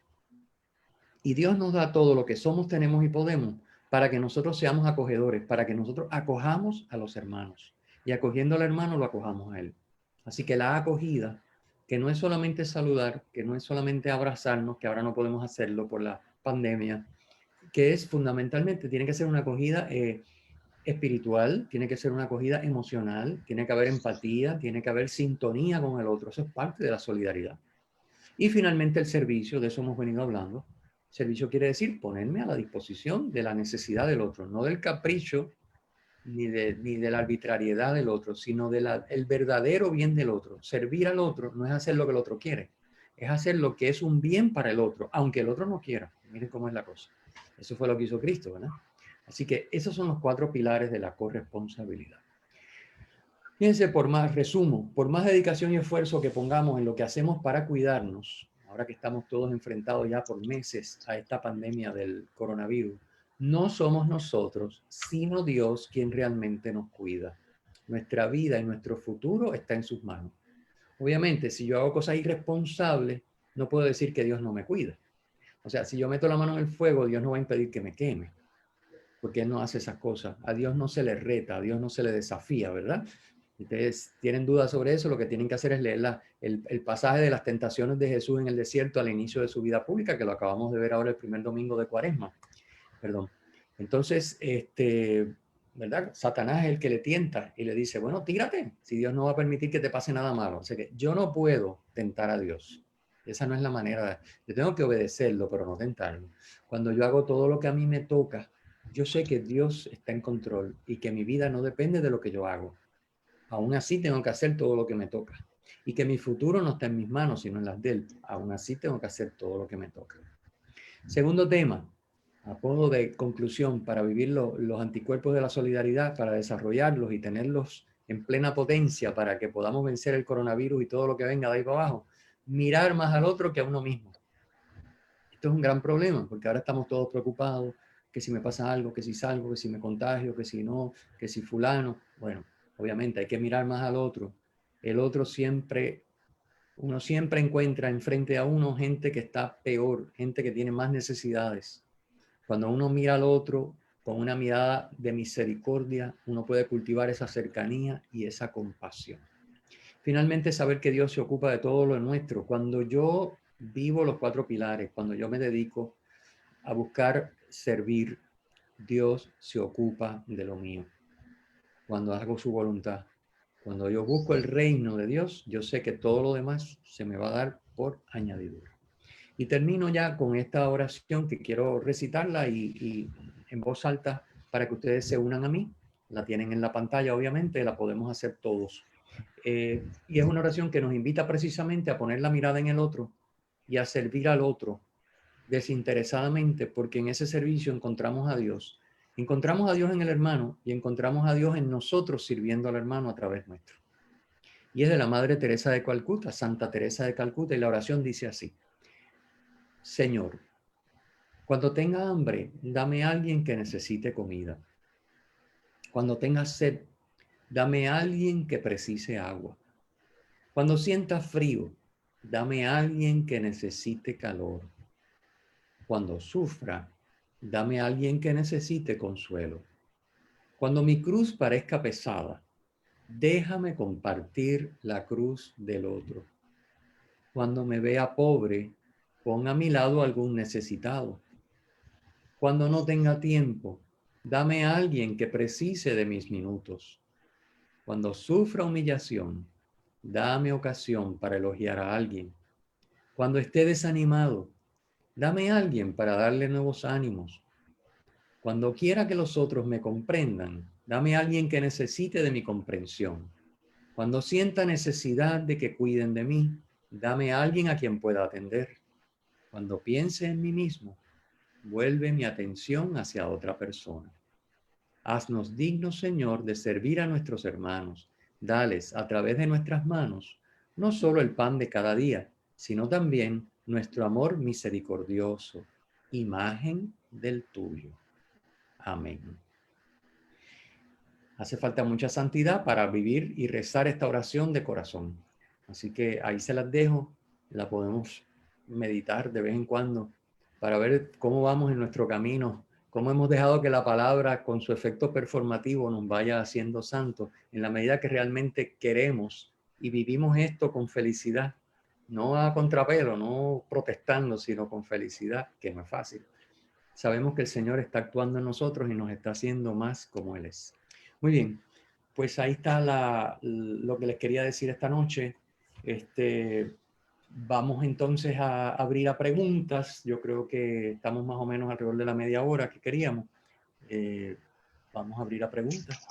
Y Dios nos da todo lo que somos, tenemos y podemos para que nosotros seamos acogedores, para que nosotros acojamos a los hermanos. Y acogiendo al hermano lo acojamos a él. Así que la acogida, que no es solamente saludar, que no es solamente abrazarnos, que ahora no podemos hacerlo por la pandemia, que es fundamentalmente, tiene que ser una acogida espiritual, tiene que ser una acogida emocional, tiene que haber empatía, tiene que haber sintonía con el otro. Eso es parte de la solidaridad. Y finalmente el servicio, de eso hemos venido hablando. Servicio quiere decir ponerme a la disposición de la necesidad del otro, no del capricho ni de la arbitrariedad del otro, sino del verdadero bien del otro. Servir al otro no es hacer lo que el otro quiere, es hacer lo que es un bien para el otro, aunque el otro no quiera. Miren cómo es la cosa. Eso fue lo que hizo Cristo, ¿verdad? Así que esos son los 4 pilares de la corresponsabilidad. Fíjense, por más dedicación y esfuerzo que pongamos en lo que hacemos para cuidarnos, ahora que estamos todos enfrentados ya por meses a esta pandemia del coronavirus, no somos nosotros, sino Dios quien realmente nos cuida. Nuestra vida y nuestro futuro está en sus manos. Obviamente, si yo hago cosas irresponsables, no puedo decir que Dios no me cuida. O sea, si yo meto la mano en el fuego, Dios no va a impedir que me queme, porque Él no hace esas cosas. A Dios no se le reta, a Dios no se le desafía, ¿verdad? Si ustedes tienen dudas sobre eso, lo que tienen que hacer es leer el pasaje de las tentaciones de Jesús en el desierto al inicio de su vida pública, que lo acabamos de ver ahora el primer domingo de Cuaresma. Perdón. Entonces, ¿verdad? Satanás es el que le tienta y le dice, bueno, tírate, si Dios no va a permitir que te pase nada malo. O sea que yo no puedo tentar a Dios. Esa no es la manera. Yo tengo que obedecerlo, pero no tentarlo. Cuando yo hago todo lo que a mí me toca, yo sé que Dios está en control y que mi vida no depende de lo que yo hago. Aún así tengo que hacer todo lo que me toca. Y que mi futuro no está en mis manos, sino en las de Él. Aún así tengo que hacer todo lo que me toca. Segundo tema, a modo de conclusión, para vivir los anticuerpos de la solidaridad, para desarrollarlos y tenerlos en plena potencia para que podamos vencer el coronavirus y todo lo que venga de ahí para abajo, mirar más al otro que a uno mismo. Esto es un gran problema, porque ahora estamos todos preocupados, que si me pasa algo, que si salgo, que si me contagio, que si no, que si fulano. Bueno, obviamente hay que mirar más al otro. El otro siempre, uno siempre encuentra enfrente a uno gente que está peor, gente que tiene más necesidades. Cuando uno mira al otro con una mirada de misericordia, uno puede cultivar esa cercanía y esa compasión. Finalmente, saber que Dios se ocupa de todo lo nuestro. Cuando yo vivo los 4 pilares, cuando yo me dedico a buscar servir, Dios se ocupa de lo mío. Cuando hago su voluntad, cuando yo busco el reino de Dios, yo sé que todo lo demás se me va a dar por añadidura. Y termino ya con esta oración que quiero recitarla y en voz alta para que ustedes se unan a mí. La tienen en la pantalla, obviamente, la podemos hacer todos. Y es una oración que nos invita precisamente a poner la mirada en el otro y a servir al otro desinteresadamente, porque en ese servicio encontramos a Dios. Encontramos a Dios en el hermano y encontramos a Dios en nosotros sirviendo al hermano a través nuestro. Y es de la Madre Teresa de Calcuta, Santa Teresa de Calcuta, y la oración dice así: Señor, cuando tenga hambre, dame a alguien que necesite comida. Cuando tenga sed, dame a alguien que precise agua. Cuando sienta frío, dame a alguien que necesite calor. Cuando sufra, dame a alguien que necesite consuelo. Cuando mi cruz parezca pesada, déjame compartir la cruz del otro. Cuando me vea pobre, pon a mi lado algún necesitado. Cuando no tenga tiempo, dame a alguien que precise de mis minutos. Cuando sufra humillación, dame ocasión para elogiar a alguien. Cuando esté desanimado, dame a alguien para darle nuevos ánimos. Cuando quiera que los otros me comprendan, dame a alguien que necesite de mi comprensión. Cuando sienta necesidad de que cuiden de mí, dame a alguien a quien pueda atender. Cuando piense en mí mismo, vuelve mi atención hacia otra persona. Haznos dignos, Señor, de servir a nuestros hermanos. Dales a través de nuestras manos no solo el pan de cada día, sino también nuestro amor misericordioso, imagen del tuyo. Amén. Hace falta mucha santidad para vivir y rezar esta oración de corazón. Así que ahí se las dejo, la podemos meditar de vez en cuando para ver cómo vamos en nuestro camino, cómo hemos dejado que la palabra con su efecto performativo nos vaya haciendo santos en la medida que realmente queremos y vivimos esto con felicidad, no a contrapelo, no protestando, sino con felicidad, que no es fácil. Sabemos que el Señor está actuando en nosotros y nos está haciendo más como Él es. Muy bien, pues ahí está lo que les quería decir esta noche. Vamos entonces a abrir a preguntas. Yo creo que estamos más o menos alrededor de la media hora que queríamos. Vamos a abrir a preguntas.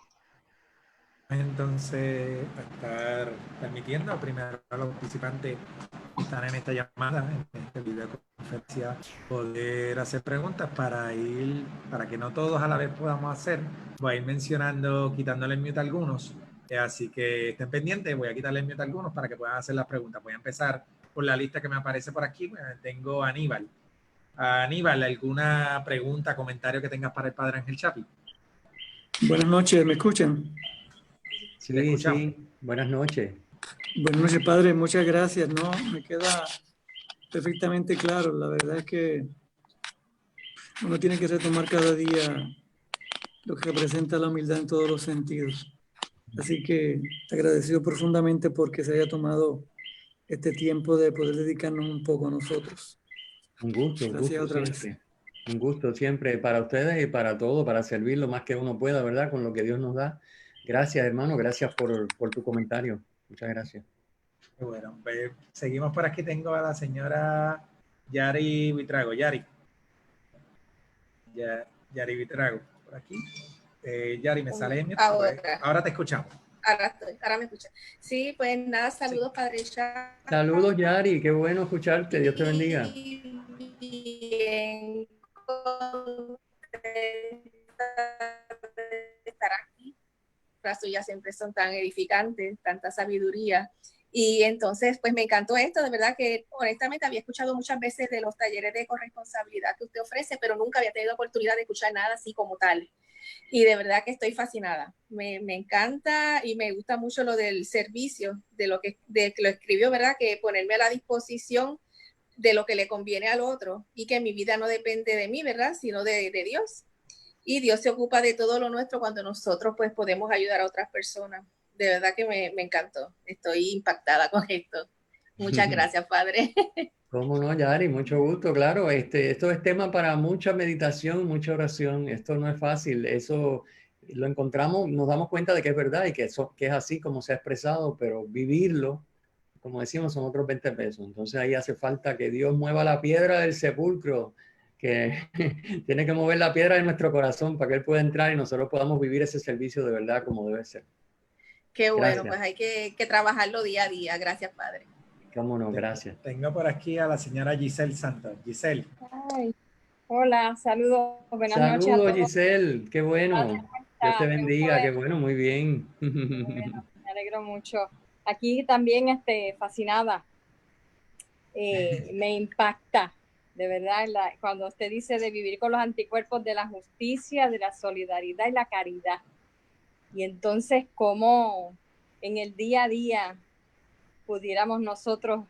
Entonces, a estar permitiendo primero a los participantes que están en esta llamada, en esta videoconferencia, poder hacer preguntas para que no todos a la vez podamos hacer. Voy a ir mencionando, quitándole el mute a algunos. Así que estén pendientes, voy a quitarle el mute a algunos para que puedan hacer las preguntas. Voy a empezar por la lista que me aparece por aquí. Tengo a Aníbal. Aníbal, ¿alguna pregunta, comentario que tengas para el Padre Ángel Chapi? Buenas noches, ¿me escuchan? Sí, sí, buenas noches. Buenas noches, padre, muchas gracias. No, me queda perfectamente claro. La verdad es que uno tiene que retomar cada día lo que representa la humildad en todos los sentidos. Así que agradecido profundamente porque se haya tomado este tiempo de poder dedicarnos un poco a nosotros. Un gusto otra siempre. vez. Un gusto siempre para ustedes y para todo, para servir lo más que uno pueda, ¿verdad? Con lo que Dios nos da. Gracias, hermano. Gracias por tu comentario. Muchas gracias. Bueno, pues seguimos por aquí. Tengo a la señora Yari Vitrago. Yari Vitrago, por aquí. Yari, ¿me sale en mi? Ahora te escuchamos. Ahora me escuchan. Sí, pues nada, saludos, sí. Padre Chapi. Saludos, Yari, qué bueno escucharte. Dios te bendiga. Bien, estar aquí. Las suyas siempre son tan edificantes, tanta sabiduría. Y entonces, pues me encantó esto, de verdad que honestamente había escuchado muchas veces de los talleres de corresponsabilidad que usted ofrece, pero nunca había tenido oportunidad de escuchar nada así como tal. Y de verdad que estoy fascinada. Me encanta y me gusta mucho lo del servicio, de que lo escribió, ¿verdad? Que ponerme a la disposición de lo que le conviene al otro y que mi vida no depende de mí, ¿verdad? Sino de Dios. Y Dios se ocupa de todo lo nuestro cuando nosotros pues podemos ayudar a otras personas. de verdad que me encantó. Estoy impactada con esto. Muchas gracias, Padre. ¿Cómo no, Yari? Mucho gusto, claro. Esto es tema para mucha meditación, mucha oración. Esto no es fácil. Eso lo encontramos, nos damos cuenta de que es verdad y que es así como se ha expresado, pero vivirlo, como decimos, son otros 20 pesos. Entonces ahí hace falta que Dios mueva la piedra del sepulcro, que tiene que mover la piedra de nuestro corazón para que Él pueda entrar y nosotros podamos vivir ese servicio de verdad como debe ser. Qué bueno, Gracias. pues hay que trabajarlo día a día. Gracias, Padre. Cómo no, gracias. Tengo por aquí a la señora Giselle Santos. Giselle. Ay, hola, saludos, buenas noches a Saludos, todos. Giselle. Qué bueno. Dios te Qué bendiga. Qué bueno, bueno, muy bien. me alegro mucho. Aquí también fascinada. Me impacta, de verdad, cuando usted dice de vivir con los anticuerpos de la justicia, de la solidaridad y la caridad. Y entonces, cómo en el día a día pudiéramos nosotros,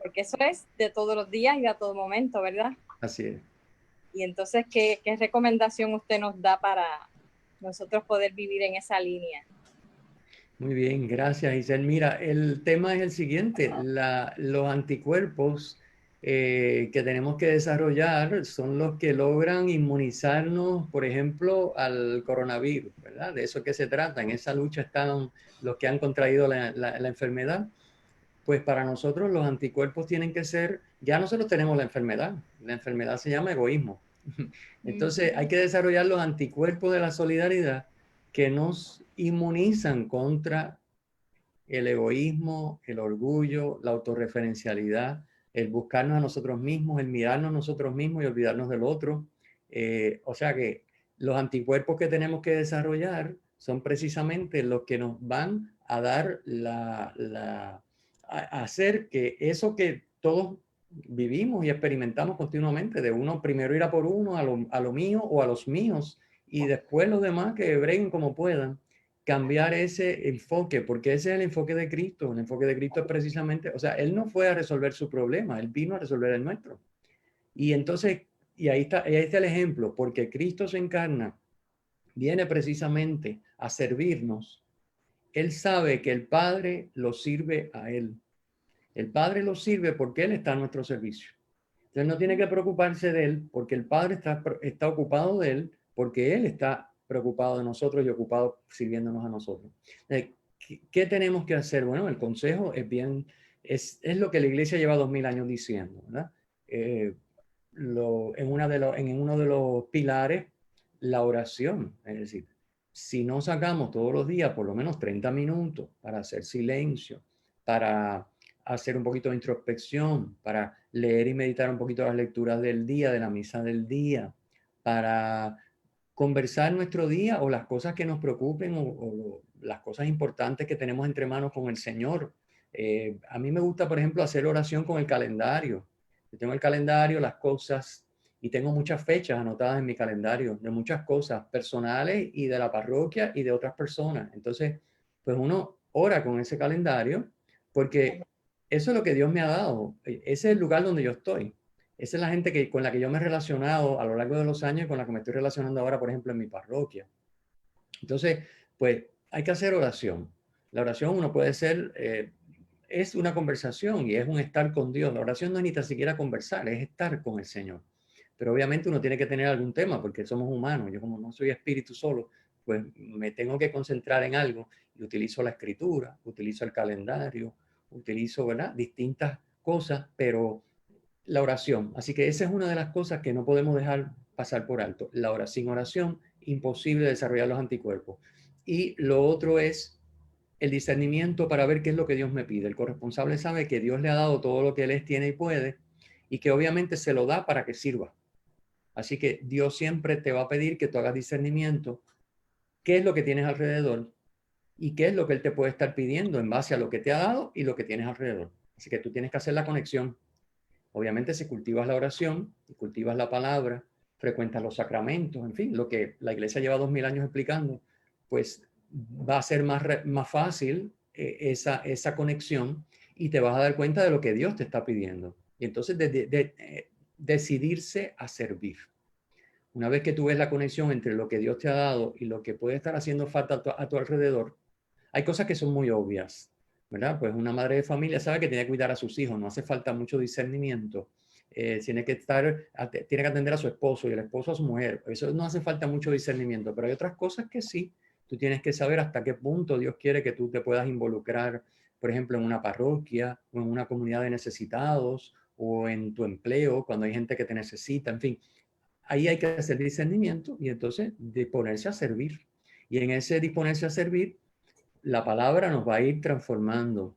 porque eso es de todos los días y a todo momento, ¿verdad? Así es. Y entonces, ¿qué recomendación usted nos da para nosotros poder vivir en esa línea? Muy bien, gracias, Giselle. Mira, el tema es el siguiente. Los anticuerpos que tenemos que desarrollar son los que logran inmunizarnos, por ejemplo, al coronavirus, ¿verdad? De eso que se trata. En esa lucha están los que han contraído la enfermedad. Pues para nosotros los anticuerpos tienen que ser, ya nosotros tenemos la enfermedad se llama egoísmo. Entonces hay que desarrollar los anticuerpos de la solidaridad que nos inmunizan contra el egoísmo, el orgullo, la autorreferencialidad, el buscarnos a nosotros mismos, el mirarnos a nosotros mismos y olvidarnos del otro. O sea que los anticuerpos que tenemos que desarrollar son precisamente los que nos van a dar a hacer que eso que todos vivimos y experimentamos continuamente, de uno primero ir a por uno, a lo mío o a los míos, y después los demás que breguen como puedan, cambiar ese enfoque, porque ese es el enfoque de Cristo. El enfoque de Cristo es precisamente, o sea, Él no fue a resolver su problema, Él vino a resolver el nuestro. Y entonces, y ahí está el ejemplo, porque Cristo se encarna, viene precisamente a servirnos. Él sabe que el Padre lo sirve a Él. El Padre lo sirve porque Él está a nuestro servicio. Entonces no tiene que preocuparse de Él porque el Padre está ocupado de Él, porque Él está preocupado de nosotros y ocupado sirviéndonos a nosotros. ¿Qué tenemos que hacer? Bueno, el consejo es bien, es lo que la iglesia lleva 2000 años diciendo, ¿verdad? En uno de los pilares, la oración, es decir, si no sacamos todos los días por lo menos 30 minutos para hacer silencio, para hacer un poquito de introspección, para leer y meditar un poquito las lecturas del día, de la misa del día, para conversar nuestro día o las cosas que nos preocupen o las cosas importantes que tenemos entre manos con el Señor. A mí me gusta, por ejemplo, hacer oración con el calendario. Yo tengo el calendario, las cosas, y tengo muchas fechas anotadas en mi calendario de muchas cosas personales y de la parroquia y de otras personas. Entonces, pues uno ora con ese calendario porque eso es lo que Dios me ha dado. Ese es el lugar donde yo estoy. Esa es la gente con la que yo me he relacionado a lo largo de los años y con la que me estoy relacionando ahora, por ejemplo, en mi parroquia. Entonces, pues hay que hacer oración. La oración uno puede ser, es una conversación y es un estar con Dios. La oración no es ni tan siquiera conversar, es estar con el Señor. Pero obviamente uno tiene que tener algún tema porque somos humanos. Yo como no soy espíritu solo, pues me tengo que concentrar en algo y utilizo la escritura, utilizo el calendario, utilizo, ¿verdad?, distintas cosas, pero la oración. Así que esa es una de las cosas que no podemos dejar pasar por alto. La oración, sin oración, imposible desarrollar los anticuerpos. Y lo otro es el discernimiento para ver qué es lo que Dios me pide. El corresponsable sabe que Dios le ha dado todo lo que él es, tiene y puede, y que obviamente se lo da para que sirva. Así que Dios siempre te va a pedir que tú hagas discernimiento, qué es lo que tienes alrededor y qué es lo que Él te puede estar pidiendo en base a lo que te ha dado y lo que tienes alrededor. Así que tú tienes que hacer la conexión. Obviamente, si cultivas la oración, y cultivas la palabra, frecuentas los sacramentos, en fin, lo que la iglesia lleva 2000 años explicando, pues va a ser más fácil esa conexión y te vas a dar cuenta de lo que Dios te está pidiendo. Y entonces decidirse a servir. Una vez que tú ves la conexión entre lo que Dios te ha dado y lo que puede estar haciendo falta a tu alrededor, hay cosas que son muy obvias, ¿verdad? Pues una madre de familia sabe que tiene que cuidar a sus hijos, no hace falta mucho discernimiento. Tiene que atender a su esposo y el esposo a su mujer. Eso no hace falta mucho discernimiento, pero hay otras cosas que sí. Tú tienes que saber hasta qué punto Dios quiere que tú te puedas involucrar, por ejemplo, en una parroquia o en una comunidad de necesitados o en tu empleo, cuando hay gente que te necesita, en fin. Ahí hay que hacer discernimiento y entonces disponerse a servir. Y en ese disponerse a servir, la palabra nos va a ir transformando.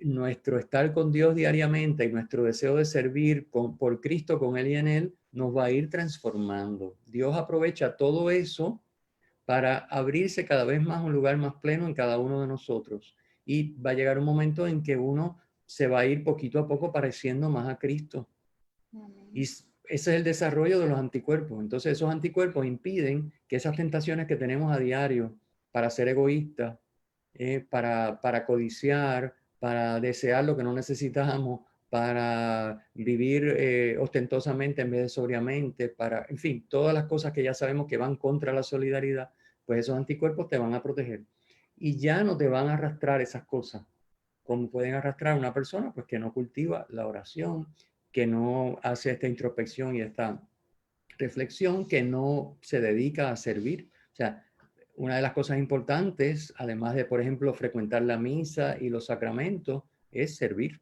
Nuestro estar con Dios diariamente y nuestro deseo de servir por Cristo, con Él y en Él, nos va a ir transformando. Dios aprovecha todo eso para abrirse cada vez más un lugar más pleno en cada uno de nosotros. Y va a llegar un momento en que uno se va a ir poquito a poco pareciendo más a Cristo. Y ese es el desarrollo de los anticuerpos. Entonces esos anticuerpos impiden que esas tentaciones que tenemos a diario para ser egoístas, para codiciar, para desear lo que no necesitamos, para vivir ostentosamente en vez de sobriamente, para, en fin, todas las cosas que ya sabemos que van contra la solidaridad, pues esos anticuerpos te van a proteger. Y ya no te van a arrastrar esas cosas, como pueden arrastrar a una persona pues, que no cultiva la oración, que no hace esta introspección y esta reflexión, que no se dedica a servir. O sea, una de las cosas importantes, además de, por ejemplo, frecuentar la misa y los sacramentos, es servir.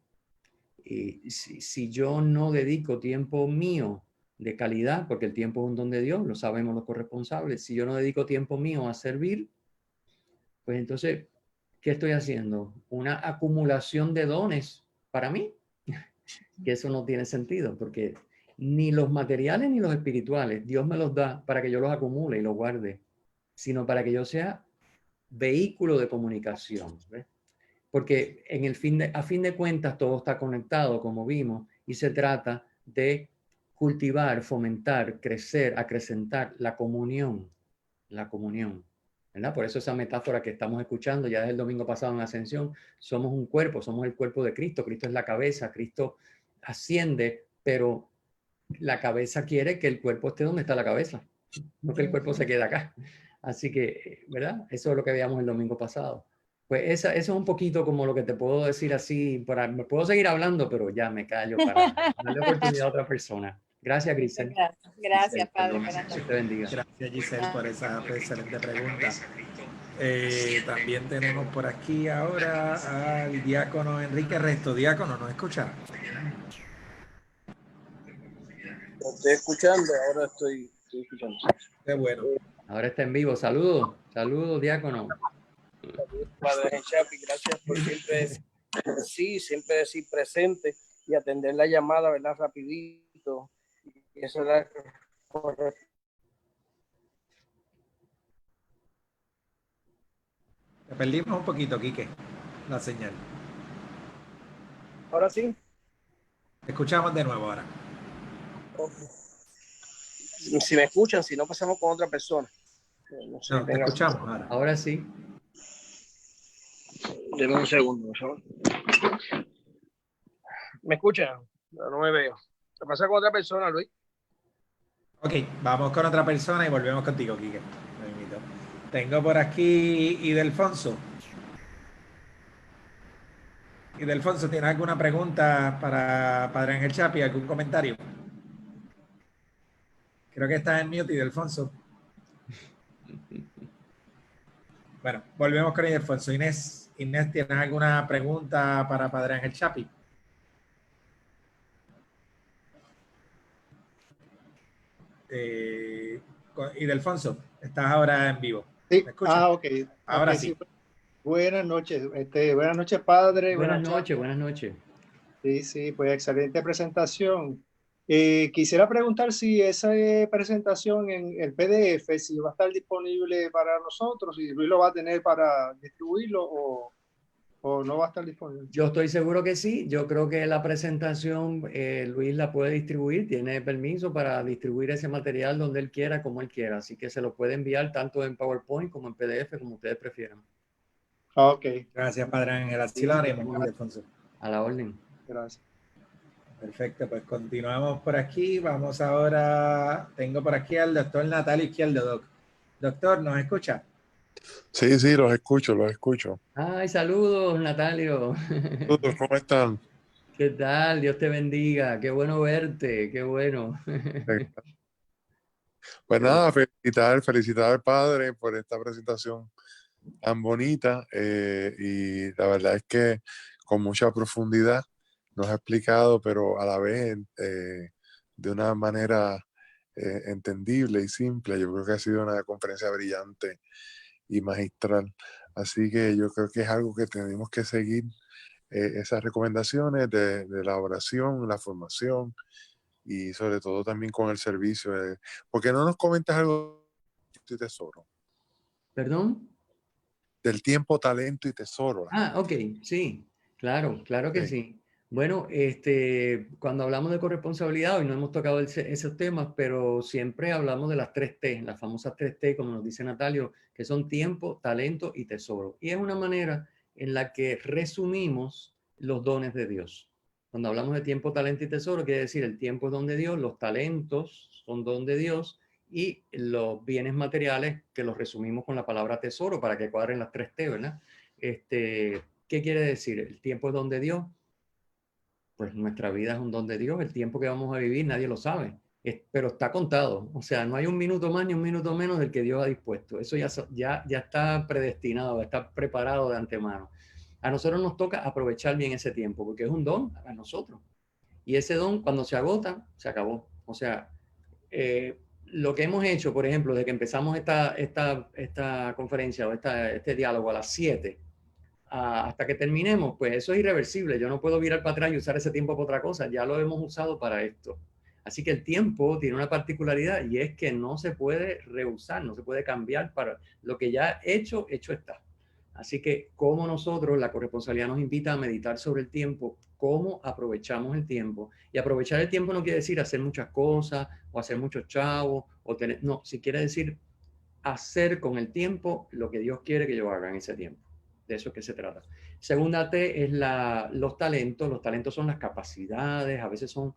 Y si yo no dedico tiempo mío de calidad, porque el tiempo es un don de Dios, lo sabemos los corresponsables, si yo no dedico tiempo mío a servir, pues entonces, ¿qué estoy haciendo? Una acumulación de dones para mí, que eso no tiene sentido, porque ni los materiales ni los espirituales, Dios me los da para que yo los acumule y los guarde, sino para que yo sea vehículo de comunicación, ¿ves? Porque a fin de cuentas todo está conectado, como vimos, y se trata de cultivar, fomentar, crecer, acrecentar la comunión, ¿verdad? Por eso esa metáfora que estamos escuchando ya desde el domingo pasado en Ascensión, somos un cuerpo, somos el cuerpo de Cristo, Cristo es la cabeza, Cristo asciende, pero la cabeza quiere que el cuerpo esté donde está la cabeza, no que el cuerpo se quede acá. Así que, ¿verdad? Eso es lo que veíamos el domingo pasado. Pues eso es un poquito como lo que te puedo decir así, me puedo seguir hablando, pero ya me callo para darle oportunidad a otra persona. Gracias, Grisel. Gracias, Padre. Dios te bendiga. Gracias, Giselle, por esa excelente pregunta. También tenemos por aquí ahora al diácono Enrique Resto. Diácono, ¿nos escucha? Lo estoy escuchando, ahora estoy escuchando. Qué bueno. Ahora está en vivo. Saludos, diácono. Padre Chapi, gracias por siempre decir presente y atender la llamada, ¿verdad? Rapidito. Y eso es Te perdimos un poquito, Quique, la señal. Ahora sí. Te escuchamos de nuevo ahora. Okay. Si me escuchan, si no pasamos con otra persona. No, te escuchamos ahora. Ahora sí. Deme un segundo, por favor. ¿Me escuchan? No me veo. ¿Qué pasa con otra persona, Luis? Ok, vamos con otra persona y volvemos contigo, Quique. Tengo por aquí Idelfonso. Idelfonso, ¿tienes alguna pregunta para Padre Ángel Chapi? ¿Algún comentario? Creo que estás en mute, Idelfonso. Bueno, volvemos con Idelfonso. Inés, ¿tienes alguna pregunta para Padre Ángel Chapi? Idelfonso, estás ahora en vivo. Sí. ¿Me escuchas? Ok. Ahora okay, sí. Buenas noches. Buenas noches, padre. Buenas noches. Sí, pues excelente presentación. Quisiera preguntar si esa presentación en el PDF, si va a estar disponible para nosotros, si Luis lo va a tener para distribuirlo o no va a estar disponible. Yo estoy seguro que sí. Yo creo que la presentación Luis la puede distribuir, tiene permiso para distribuir ese material donde él quiera, como él quiera. Así que se lo puede enviar tanto en PowerPoint como en PDF, como ustedes prefieran. Ok. Gracias, Padre Ángel. Así lo haremos, Idelfonso. A la orden. Gracias. Perfecto, pues continuamos por aquí. Vamos ahora, tengo por aquí al doctor Natalio Izquierdo. Doctor, ¿nos escucha? Sí, sí, los escucho, los escucho. Ay, saludos, Natalio. Saludos, ¿cómo están? ¿Qué tal? Dios te bendiga. Qué bueno verte, qué bueno. Pues Qué bueno. nada, felicitar al padre por esta presentación tan bonita y la verdad es que con mucha profundidad nos ha explicado, pero a la vez de una manera entendible y simple. Yo creo que ha sido una conferencia brillante y magistral. Así que yo creo que es algo que tenemos que seguir, esas recomendaciones de la oración, la formación y sobre todo también con el servicio. ¿Por qué no nos comentas algo de tesoro? ¿Perdón? Del tiempo, talento y tesoro. Ah, ok, sí, claro, claro que Sí. sí. Bueno, cuando hablamos de corresponsabilidad, hoy no hemos tocado esos temas, pero siempre hablamos de las 3T, las famosas 3T, como nos dice Natalio, que son tiempo, talento y tesoro. Y es una manera en la que resumimos los dones de Dios. Cuando hablamos de tiempo, talento y tesoro, quiere decir el tiempo es don de Dios, los talentos son don de Dios y los bienes materiales que los resumimos con la palabra tesoro para que cuadren las 3T, ¿verdad? ¿Qué quiere decir? El tiempo es don de Dios. Pues nuestra vida es un don de Dios. El tiempo que vamos a vivir nadie lo sabe, pero está contado. O sea, no hay un minuto más ni un minuto menos del que Dios ha dispuesto. Eso ya está predestinado, está preparado de antemano. A nosotros nos toca aprovechar bien ese tiempo porque es un don a nosotros. Y ese don, cuando se agota, se acabó. O sea, lo que hemos hecho, por ejemplo, desde que empezamos esta conferencia o este diálogo a las 7, hasta que terminemos, pues eso es irreversible. Yo no puedo virar para atrás y usar ese tiempo para otra cosa. Ya lo hemos usado para esto. Así que el tiempo tiene una particularidad y es que no se puede reusar, no se puede cambiar para lo que ya hecho está. Así que como nosotros, la corresponsabilidad nos invita a meditar sobre el tiempo, cómo aprovechamos el tiempo. Y aprovechar el tiempo no quiere decir hacer muchas cosas o hacer muchos chavos, no, si quiere decir hacer con el tiempo lo que Dios quiere que yo haga en ese tiempo. De eso es que se trata. Segunda T es los talentos. Los talentos son las capacidades, a veces son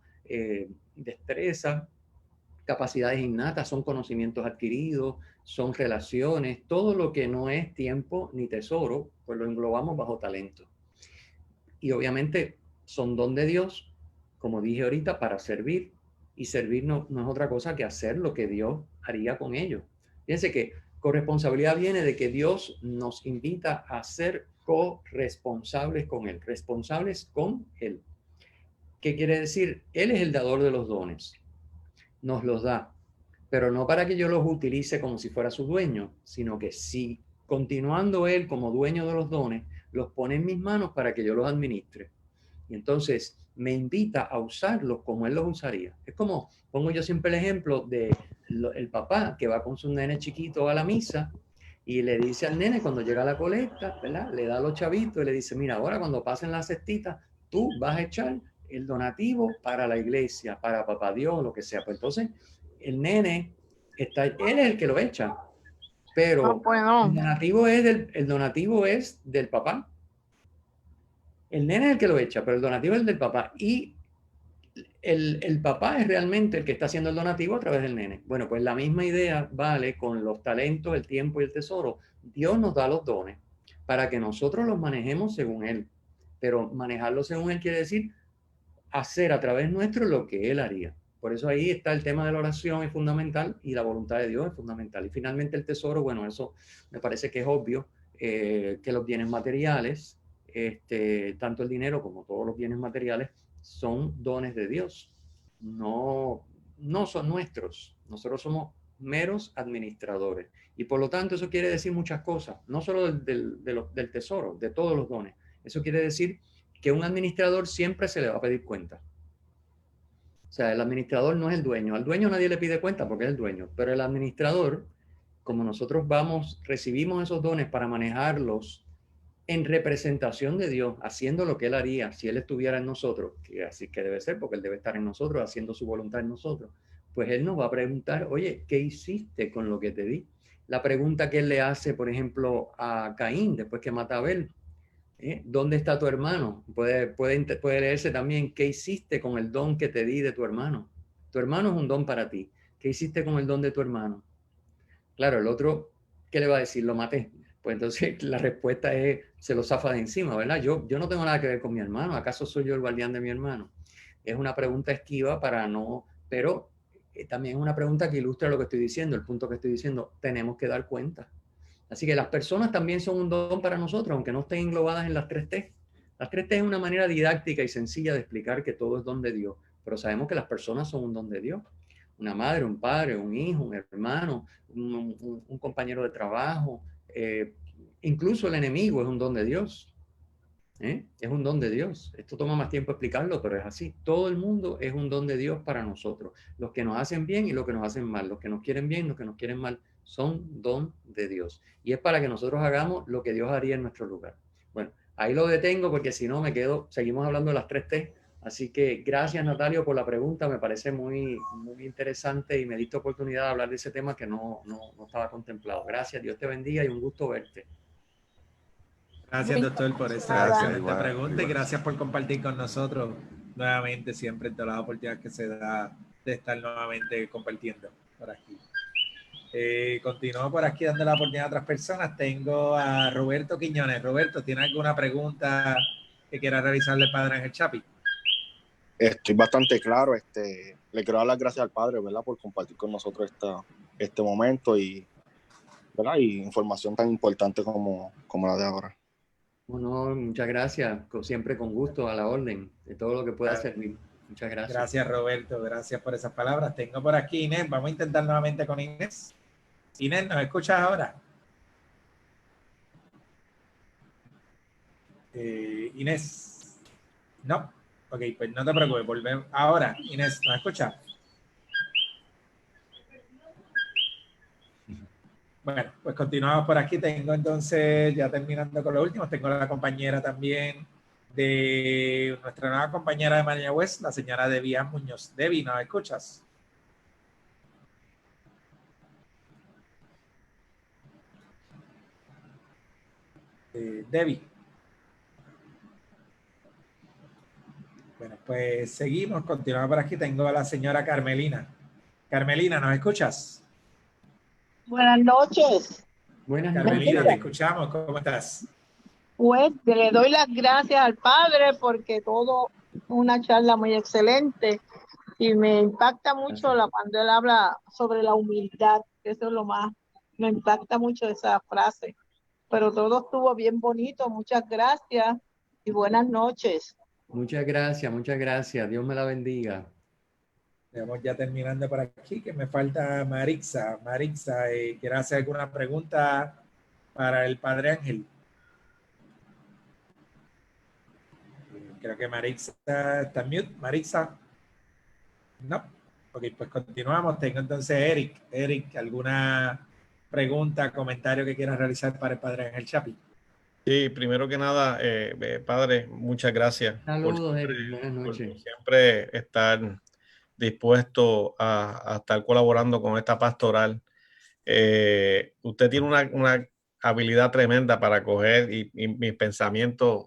destrezas, capacidades innatas, son conocimientos adquiridos, son relaciones. Todo lo que no es tiempo ni tesoro, pues lo englobamos bajo talento. Y obviamente son don de Dios, como dije ahorita, para servir. Y servir no es otra cosa que hacer lo que Dios haría con ellos. Fíjense que corresponsabilidad viene de que Dios nos invita a ser corresponsables con Él, responsables con Él. ¿Qué quiere decir? Él es el dador de los dones, nos los da, pero no para que yo los utilice como si fuera su dueño, sino que si continuando Él como dueño de los dones, los pone en mis manos para que yo los administre. Y entonces me invita a usarlos como Él los usaría. Es como, pongo yo siempre el ejemplo de el papá que va con su nene chiquito a la misa y le dice al nene cuando llega a la colecta, ¿verdad? Le da a los chavitos y le dice, mira, ahora cuando pasen las cestitas, tú vas a echar el donativo para la iglesia, para papá Dios, lo que sea. Pues entonces el nene, él es el que lo echa, pero el donativo es del papá. El nene es el que lo echa, pero el donativo es el del papá. Y el papá es realmente el que está haciendo el donativo a través del nene. Bueno, pues la misma idea vale con los talentos, el tiempo y el tesoro. Dios nos da los dones para que nosotros los manejemos según Él. Pero manejarlos según Él quiere decir hacer a través nuestro lo que Él haría. Por eso ahí está el tema de la oración, es fundamental, y la voluntad de Dios es fundamental. Y finalmente el tesoro, bueno, eso me parece que es obvio, que los bienes materiales, tanto el dinero como todos los bienes materiales, son dones de Dios. No son nuestros. Nosotros somos meros administradores. Y por lo tanto eso quiere decir muchas cosas, no solo del tesoro, de todos los dones. Eso quiere decir que un administrador siempre se le va a pedir cuenta. O sea, el administrador no es el dueño. Al dueño nadie le pide cuenta porque es el dueño. Pero el administrador, como nosotros recibimos esos dones para manejarlos en representación de Dios, haciendo lo que Él haría si Él estuviera en nosotros, que así que debe ser, porque Él debe estar en nosotros, haciendo su voluntad en nosotros, pues Él nos va a preguntar, oye, ¿qué hiciste con lo que te di? La pregunta que Él le hace, por ejemplo, a Caín, después que mata a Abel, ¿dónde está tu hermano? Puede leerse también, ¿qué hiciste con el don que te di de tu hermano? Tu hermano es un don para ti. ¿Qué hiciste con el don de tu hermano? Claro, el otro, ¿qué le va a decir? Lo maté. Pues entonces la respuesta es, se lo zafa de encima, ¿verdad? Yo no tengo nada que ver con mi hermano. ¿Acaso soy yo el guardián de mi hermano? Es una pregunta esquiva para no, pero también es una pregunta que ilustra lo que estoy diciendo, el punto que estoy diciendo. Tenemos que dar cuenta. Así que las personas también son un don para nosotros, aunque no estén englobadas en las 3T. Las 3T es una manera didáctica y sencilla de explicar que todo es don de Dios, pero sabemos que las personas son un don de Dios. Una madre, un padre, un hijo, un hermano, un compañero de trabajo, incluso el enemigo es un don de Dios. Es un don de Dios. Esto toma más tiempo explicarlo, pero es así. Todo el mundo es un don de Dios para nosotros. Los que nos hacen bien y los que nos hacen mal. Los que nos quieren bien y los que nos quieren mal son don de Dios. Y es para que nosotros hagamos lo que Dios haría en nuestro lugar. Bueno, ahí lo detengo porque si no me quedo, seguimos hablando de las 3T. Así que gracias, Natalio, por la pregunta. Me parece muy, muy interesante y me diste oportunidad de hablar de ese tema que no estaba contemplado. Gracias, Dios te bendiga y un gusto verte. Gracias, doctor, por esta Gracias, excelente igual, pregunta y igual. gracias por compartir con nosotros nuevamente, siempre en todas las oportunidades que se da de estar nuevamente compartiendo por aquí. Continúo por aquí dando la oportunidad a otras personas. Tengo a Roberto Quiñones. Roberto, ¿tiene alguna pregunta que quiera realizarle al Padre Ángel Chapi? Estoy bastante claro. Le quiero dar las gracias al Padre, ¿verdad?, por compartir con nosotros este momento y, ¿verdad?, y información tan importante como la de ahora. Bueno, muchas gracias. Siempre con gusto, a la orden de todo lo que pueda servir. Muchas gracias. Gracias, Roberto. Gracias por esas palabras. Tengo por aquí Inés. Vamos a intentar nuevamente con Inés. Inés, ¿nos escuchas ahora? Inés. No. Ok, pues no te preocupes. Volvemos. Ahora, Inés, ¿nos escuchas? Bueno, pues continuamos por aquí. Tengo entonces, ya terminando con los últimos, tengo a la compañera también de nuestra nueva compañera de Mayagüez, la señora Debbie Muñoz. Debbie, ¿nos escuchas? Debbie. Bueno, pues seguimos, continuamos por aquí. Tengo a la señora Carmelina. Carmelina, ¿nos escuchas? Buenas noches. Buenas Carmelina, noches. te escuchamos. ¿Cómo estás? Pues le doy las gracias al Padre porque todo una charla muy excelente y me impacta mucho cuando él habla sobre la humildad, que eso es lo más, me impacta mucho esa frase. Pero todo estuvo bien bonito, muchas gracias y buenas noches. Muchas gracias, muchas gracias. Dios me la bendiga. Estamos ya terminando por aquí, que me falta Marixa. Marixa, ¿quieres hacer alguna pregunta para el Padre Ángel? Creo que Marixa está en mute. Marixa. No. Ok, pues continuamos. Tengo entonces Eric. Eric, ¿alguna pregunta, comentario que quieras realizar para el Padre Ángel Chapi? Sí, primero que nada, Padre, muchas gracias. Saludos, Eric. Buenas noches. Por siempre estar dispuesto a estar colaborando con esta pastoral. Usted tiene una habilidad tremenda para coger y mis pensamientos,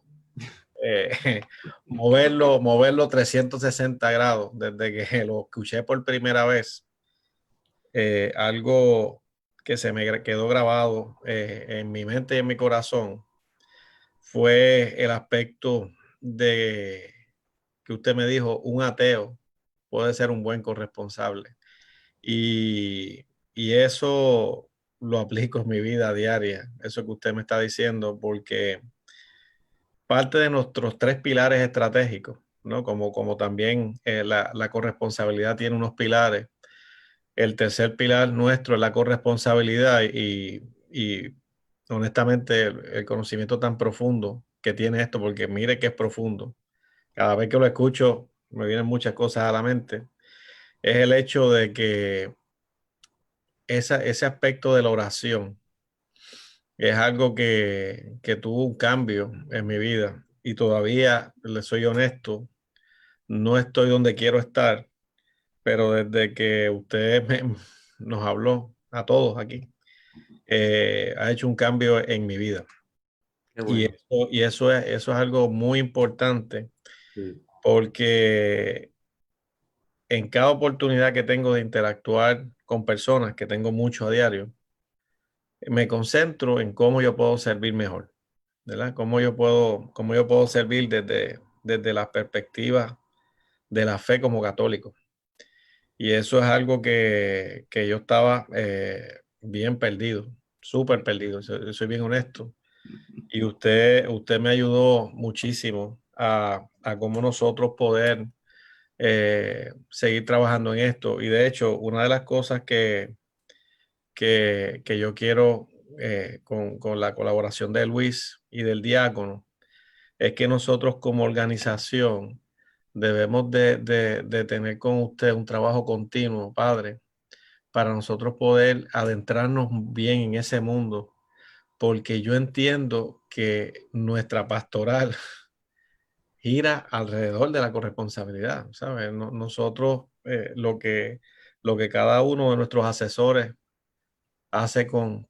moverlo 360 grados desde que lo escuché por primera vez. Algo que se me quedó grabado en mi mente y en mi corazón fue el aspecto de que usted me dijo, un ateo puede ser un buen corresponsable. Y eso lo aplico en mi vida diaria, eso que usted me está diciendo, porque parte de nuestros 3 pilares estratégicos, ¿no? Como también la corresponsabilidad tiene unos pilares. El tercer pilar nuestro es la corresponsabilidad y honestamente el conocimiento tan profundo que tiene esto, porque mire que es profundo. Cada vez que lo escucho me vienen muchas cosas a la mente. Es el hecho de que ese aspecto de la oración es algo que tuvo un cambio en mi vida y todavía, le soy honesto, no estoy donde quiero estar, pero desde que usted nos habló a todos aquí, ha hecho un cambio en mi vida. Bueno. Y eso es algo muy importante, Sí. porque en cada oportunidad que tengo de interactuar con personas, que tengo mucho a diario, me concentro en cómo yo puedo servir mejor, ¿verdad? Cómo yo puedo servir desde la perspectiva de la fe como católico. Y eso es algo que yo estaba bien perdido, súper perdido, soy bien honesto. Y usted me ayudó muchísimo a cómo nosotros poder seguir trabajando en esto. Y de hecho, una de las cosas que yo quiero con la colaboración de Luis y del diácono es que nosotros como organización debemos de tener con usted un trabajo continuo, padre, para nosotros poder adentrarnos bien en ese mundo, porque yo entiendo que nuestra pastoral gira alrededor de la corresponsabilidad, ¿sabes? Nosotros, lo que cada uno de nuestros asesores hace con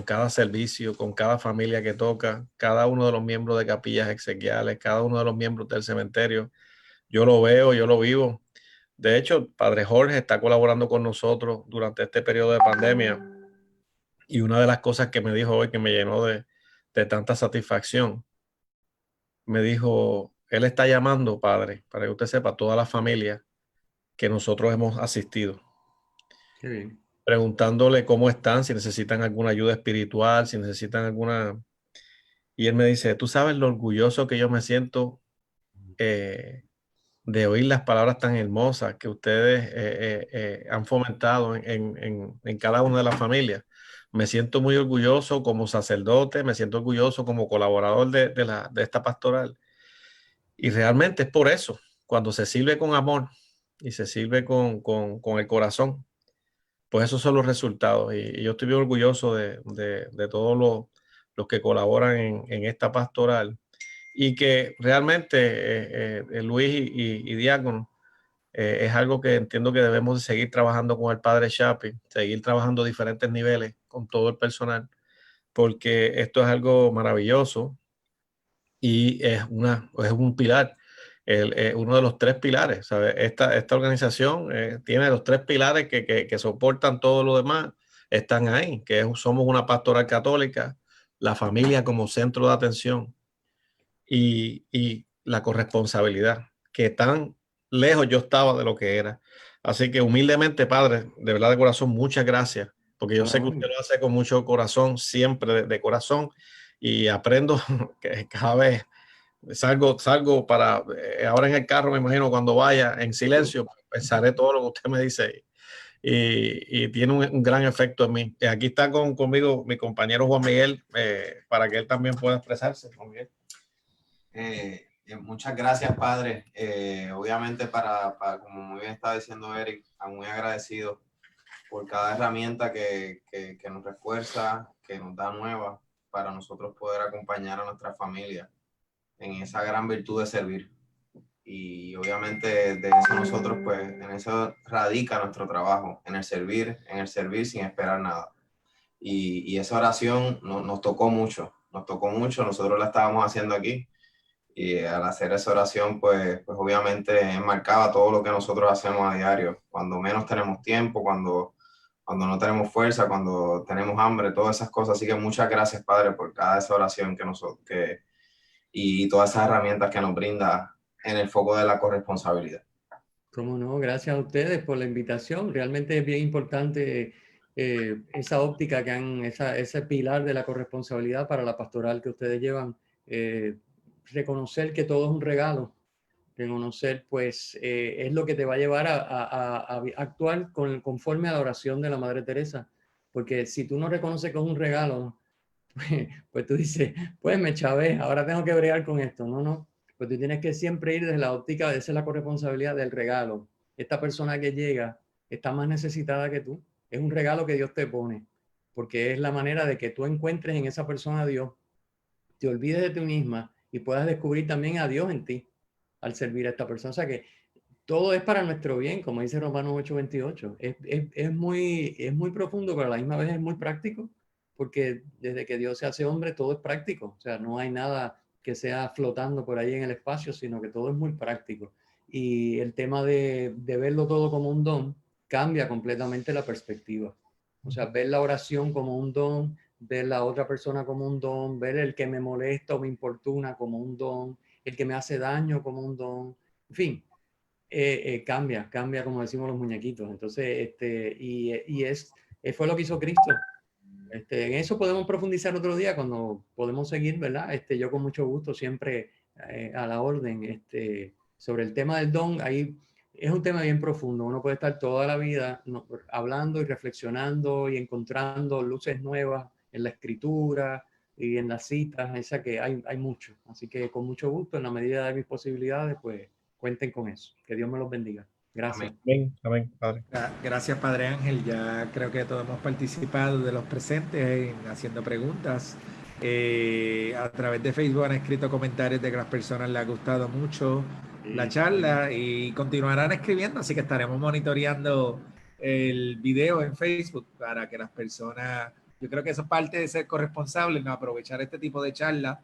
cada servicio, con cada familia que toca, cada uno de los miembros de capillas exequiales, cada uno de los miembros del cementerio, yo lo veo, yo lo vivo. De hecho, Padre Jorge está colaborando con nosotros durante este periodo de pandemia y una de las cosas que me dijo hoy que me llenó de tanta satisfacción, me dijo, él está llamando, padre, para que usted sepa, toda la familia que nosotros hemos asistido. Qué bien. Preguntándole cómo están, si necesitan alguna ayuda espiritual, si necesitan alguna... Y él me dice, tú sabes lo orgulloso que yo me siento de oír las palabras tan hermosas que ustedes han fomentado en cada una de las familias. Me siento muy orgulloso como sacerdote, me siento orgulloso como colaborador de esta pastoral. Y realmente es por eso, cuando se sirve con amor y se sirve con el corazón, pues esos son los resultados. Y yo estoy bien orgulloso de todos los que colaboran en esta pastoral y que realmente Luis y Diácono es algo que entiendo que debemos de seguir trabajando con el Padre Shapi, seguir trabajando a diferentes niveles con todo el personal, porque esto es algo maravilloso y es un pilar. Uno de los tres pilares, ¿sabes? Esta organización tiene los tres pilares que soportan todo lo demás, están ahí, somos una pastoral católica, la familia como centro de atención y la corresponsabilidad, que tan lejos yo estaba de lo que era. Así que humildemente, Padre, de verdad de corazón, muchas gracias, porque yo sé que usted lo hace con mucho corazón, siempre de corazón, y aprendo que cada vez salgo para, ahora en el carro, me imagino, cuando vaya en silencio, pensaré todo lo que usted me dice y tiene un gran efecto en mí. Aquí está conmigo mi compañero Juan Miguel, para que él también pueda expresarse. Juan Miguel. Muchas gracias, padre. Obviamente, como muy bien está diciendo Eric, muy agradecido por cada herramienta que nos refuerza, que nos da nueva para nosotros poder acompañar a nuestra familia en esa gran virtud de servir. Y obviamente de eso nosotros, pues, en eso radica nuestro trabajo, en el servir sin esperar nada. Y esa oración nos tocó mucho, nosotros la estábamos haciendo aquí. Y al hacer esa oración, pues obviamente enmarcaba todo lo que nosotros hacemos a diario. Cuando menos tenemos tiempo, cuando no tenemos fuerza, cuando tenemos hambre, todas esas cosas. Así que muchas gracias, Padre, por cada esa oración y todas esas herramientas que nos brinda en el foco de la corresponsabilidad. Cómo no, gracias a ustedes por la invitación. Realmente es bien importante esa óptica ese pilar de la corresponsabilidad para la pastoral que ustedes llevan. Reconocer que todo es un regalo, reconocer pues es lo que te va a llevar a actuar conforme a la oración de la Madre Teresa, porque si tú no reconoces que es un regalo, pues tú dices, pues me chavé, ahora tengo que bregar con esto. No, pues tú tienes que siempre ir desde la óptica de esa es la corresponsabilidad del regalo. Esta persona que llega está más necesitada que tú, es un regalo que Dios te pone, porque es la manera de que tú encuentres en esa persona a Dios, te olvides de ti misma y puedas descubrir también a Dios en ti al servir a esta persona. O sea que todo es para nuestro bien, como dice Romanos 8:28. Es muy profundo, pero a la misma vez es muy práctico, porque desde que Dios se hace hombre, todo es práctico. O sea, no hay nada que sea flotando por ahí en el espacio, sino que todo es muy práctico. Y el tema de verlo todo como un don cambia completamente la perspectiva. O sea, ver la oración como un don, ver la otra persona como un don, ver el que me molesta o me importuna como un don, el que me hace daño como un don. En fin, cambia como decimos los muñequitos. Entonces, fue lo que hizo Cristo. En eso podemos profundizar otro día cuando podemos seguir, ¿verdad? Yo con mucho gusto siempre a la orden. Sobre el tema del don, ahí es un tema bien profundo. Uno puede estar toda la vida hablando y reflexionando y encontrando luces nuevas en la escritura y en las citas. Esa que hay mucho. Así que con mucho gusto, en la medida de mis posibilidades, pues cuenten con eso. Que Dios me los bendiga. Gracias. Amén, amén, Padre. Gracias, Padre Ángel. Ya creo que todos hemos participado de los presentes haciendo preguntas. A través de Facebook han escrito comentarios de que a las personas les ha gustado mucho la charla y continuarán escribiendo, así que estaremos monitoreando el video en Facebook para que las personas, yo creo que eso es parte de ser corresponsable, ¿no? Aprovechar este tipo de charla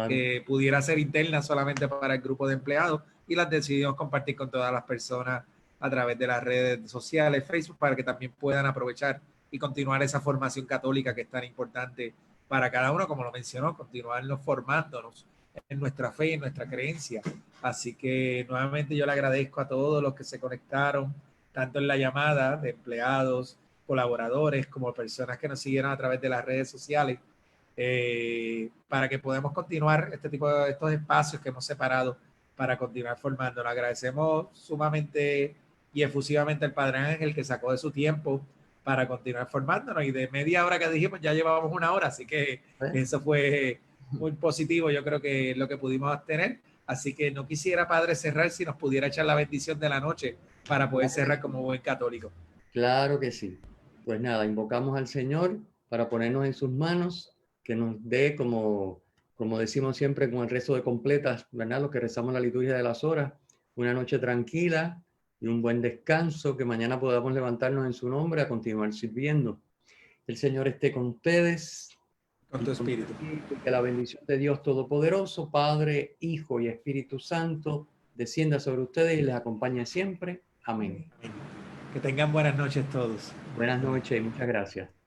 que pudiera ser interna solamente para el grupo de empleados y las decidimos compartir con todas las personas a través de las redes sociales, Facebook, para que también puedan aprovechar y continuar esa formación católica que es tan importante para cada uno, como lo mencionó, continuarnos formándonos en nuestra fe y en nuestra creencia. Así que nuevamente yo le agradezco a todos los que se conectaron, tanto en la llamada de empleados, colaboradores, como personas que nos siguieron a través de las redes sociales, para que podamos continuar estos espacios que hemos separado para continuar formándonos. Agradecemos sumamente y efusivamente al Padre Ángel que sacó de su tiempo para continuar formándonos, y de media hora que dijimos ya llevábamos 1 hora, así que eso fue muy positivo, yo creo que lo que pudimos tener. Así que no quisiera, Padre, cerrar si nos pudiera echar la bendición de la noche para poder cerrar como buen católico. Claro que sí. Pues nada, invocamos al Señor para ponernos en sus manos, que nos dé, como decimos siempre con el rezo de completas, ¿verdad? Lo que rezamos en la liturgia de las horas, una noche tranquila y un buen descanso, que mañana podamos levantarnos en su nombre a continuar sirviendo. El Señor esté con ustedes. Con tu espíritu. Que la bendición de Dios Todopoderoso, Padre, Hijo y Espíritu Santo, descienda sobre ustedes y les acompañe siempre. Amén. Que tengan buenas noches todos. Buenas noches y muchas gracias.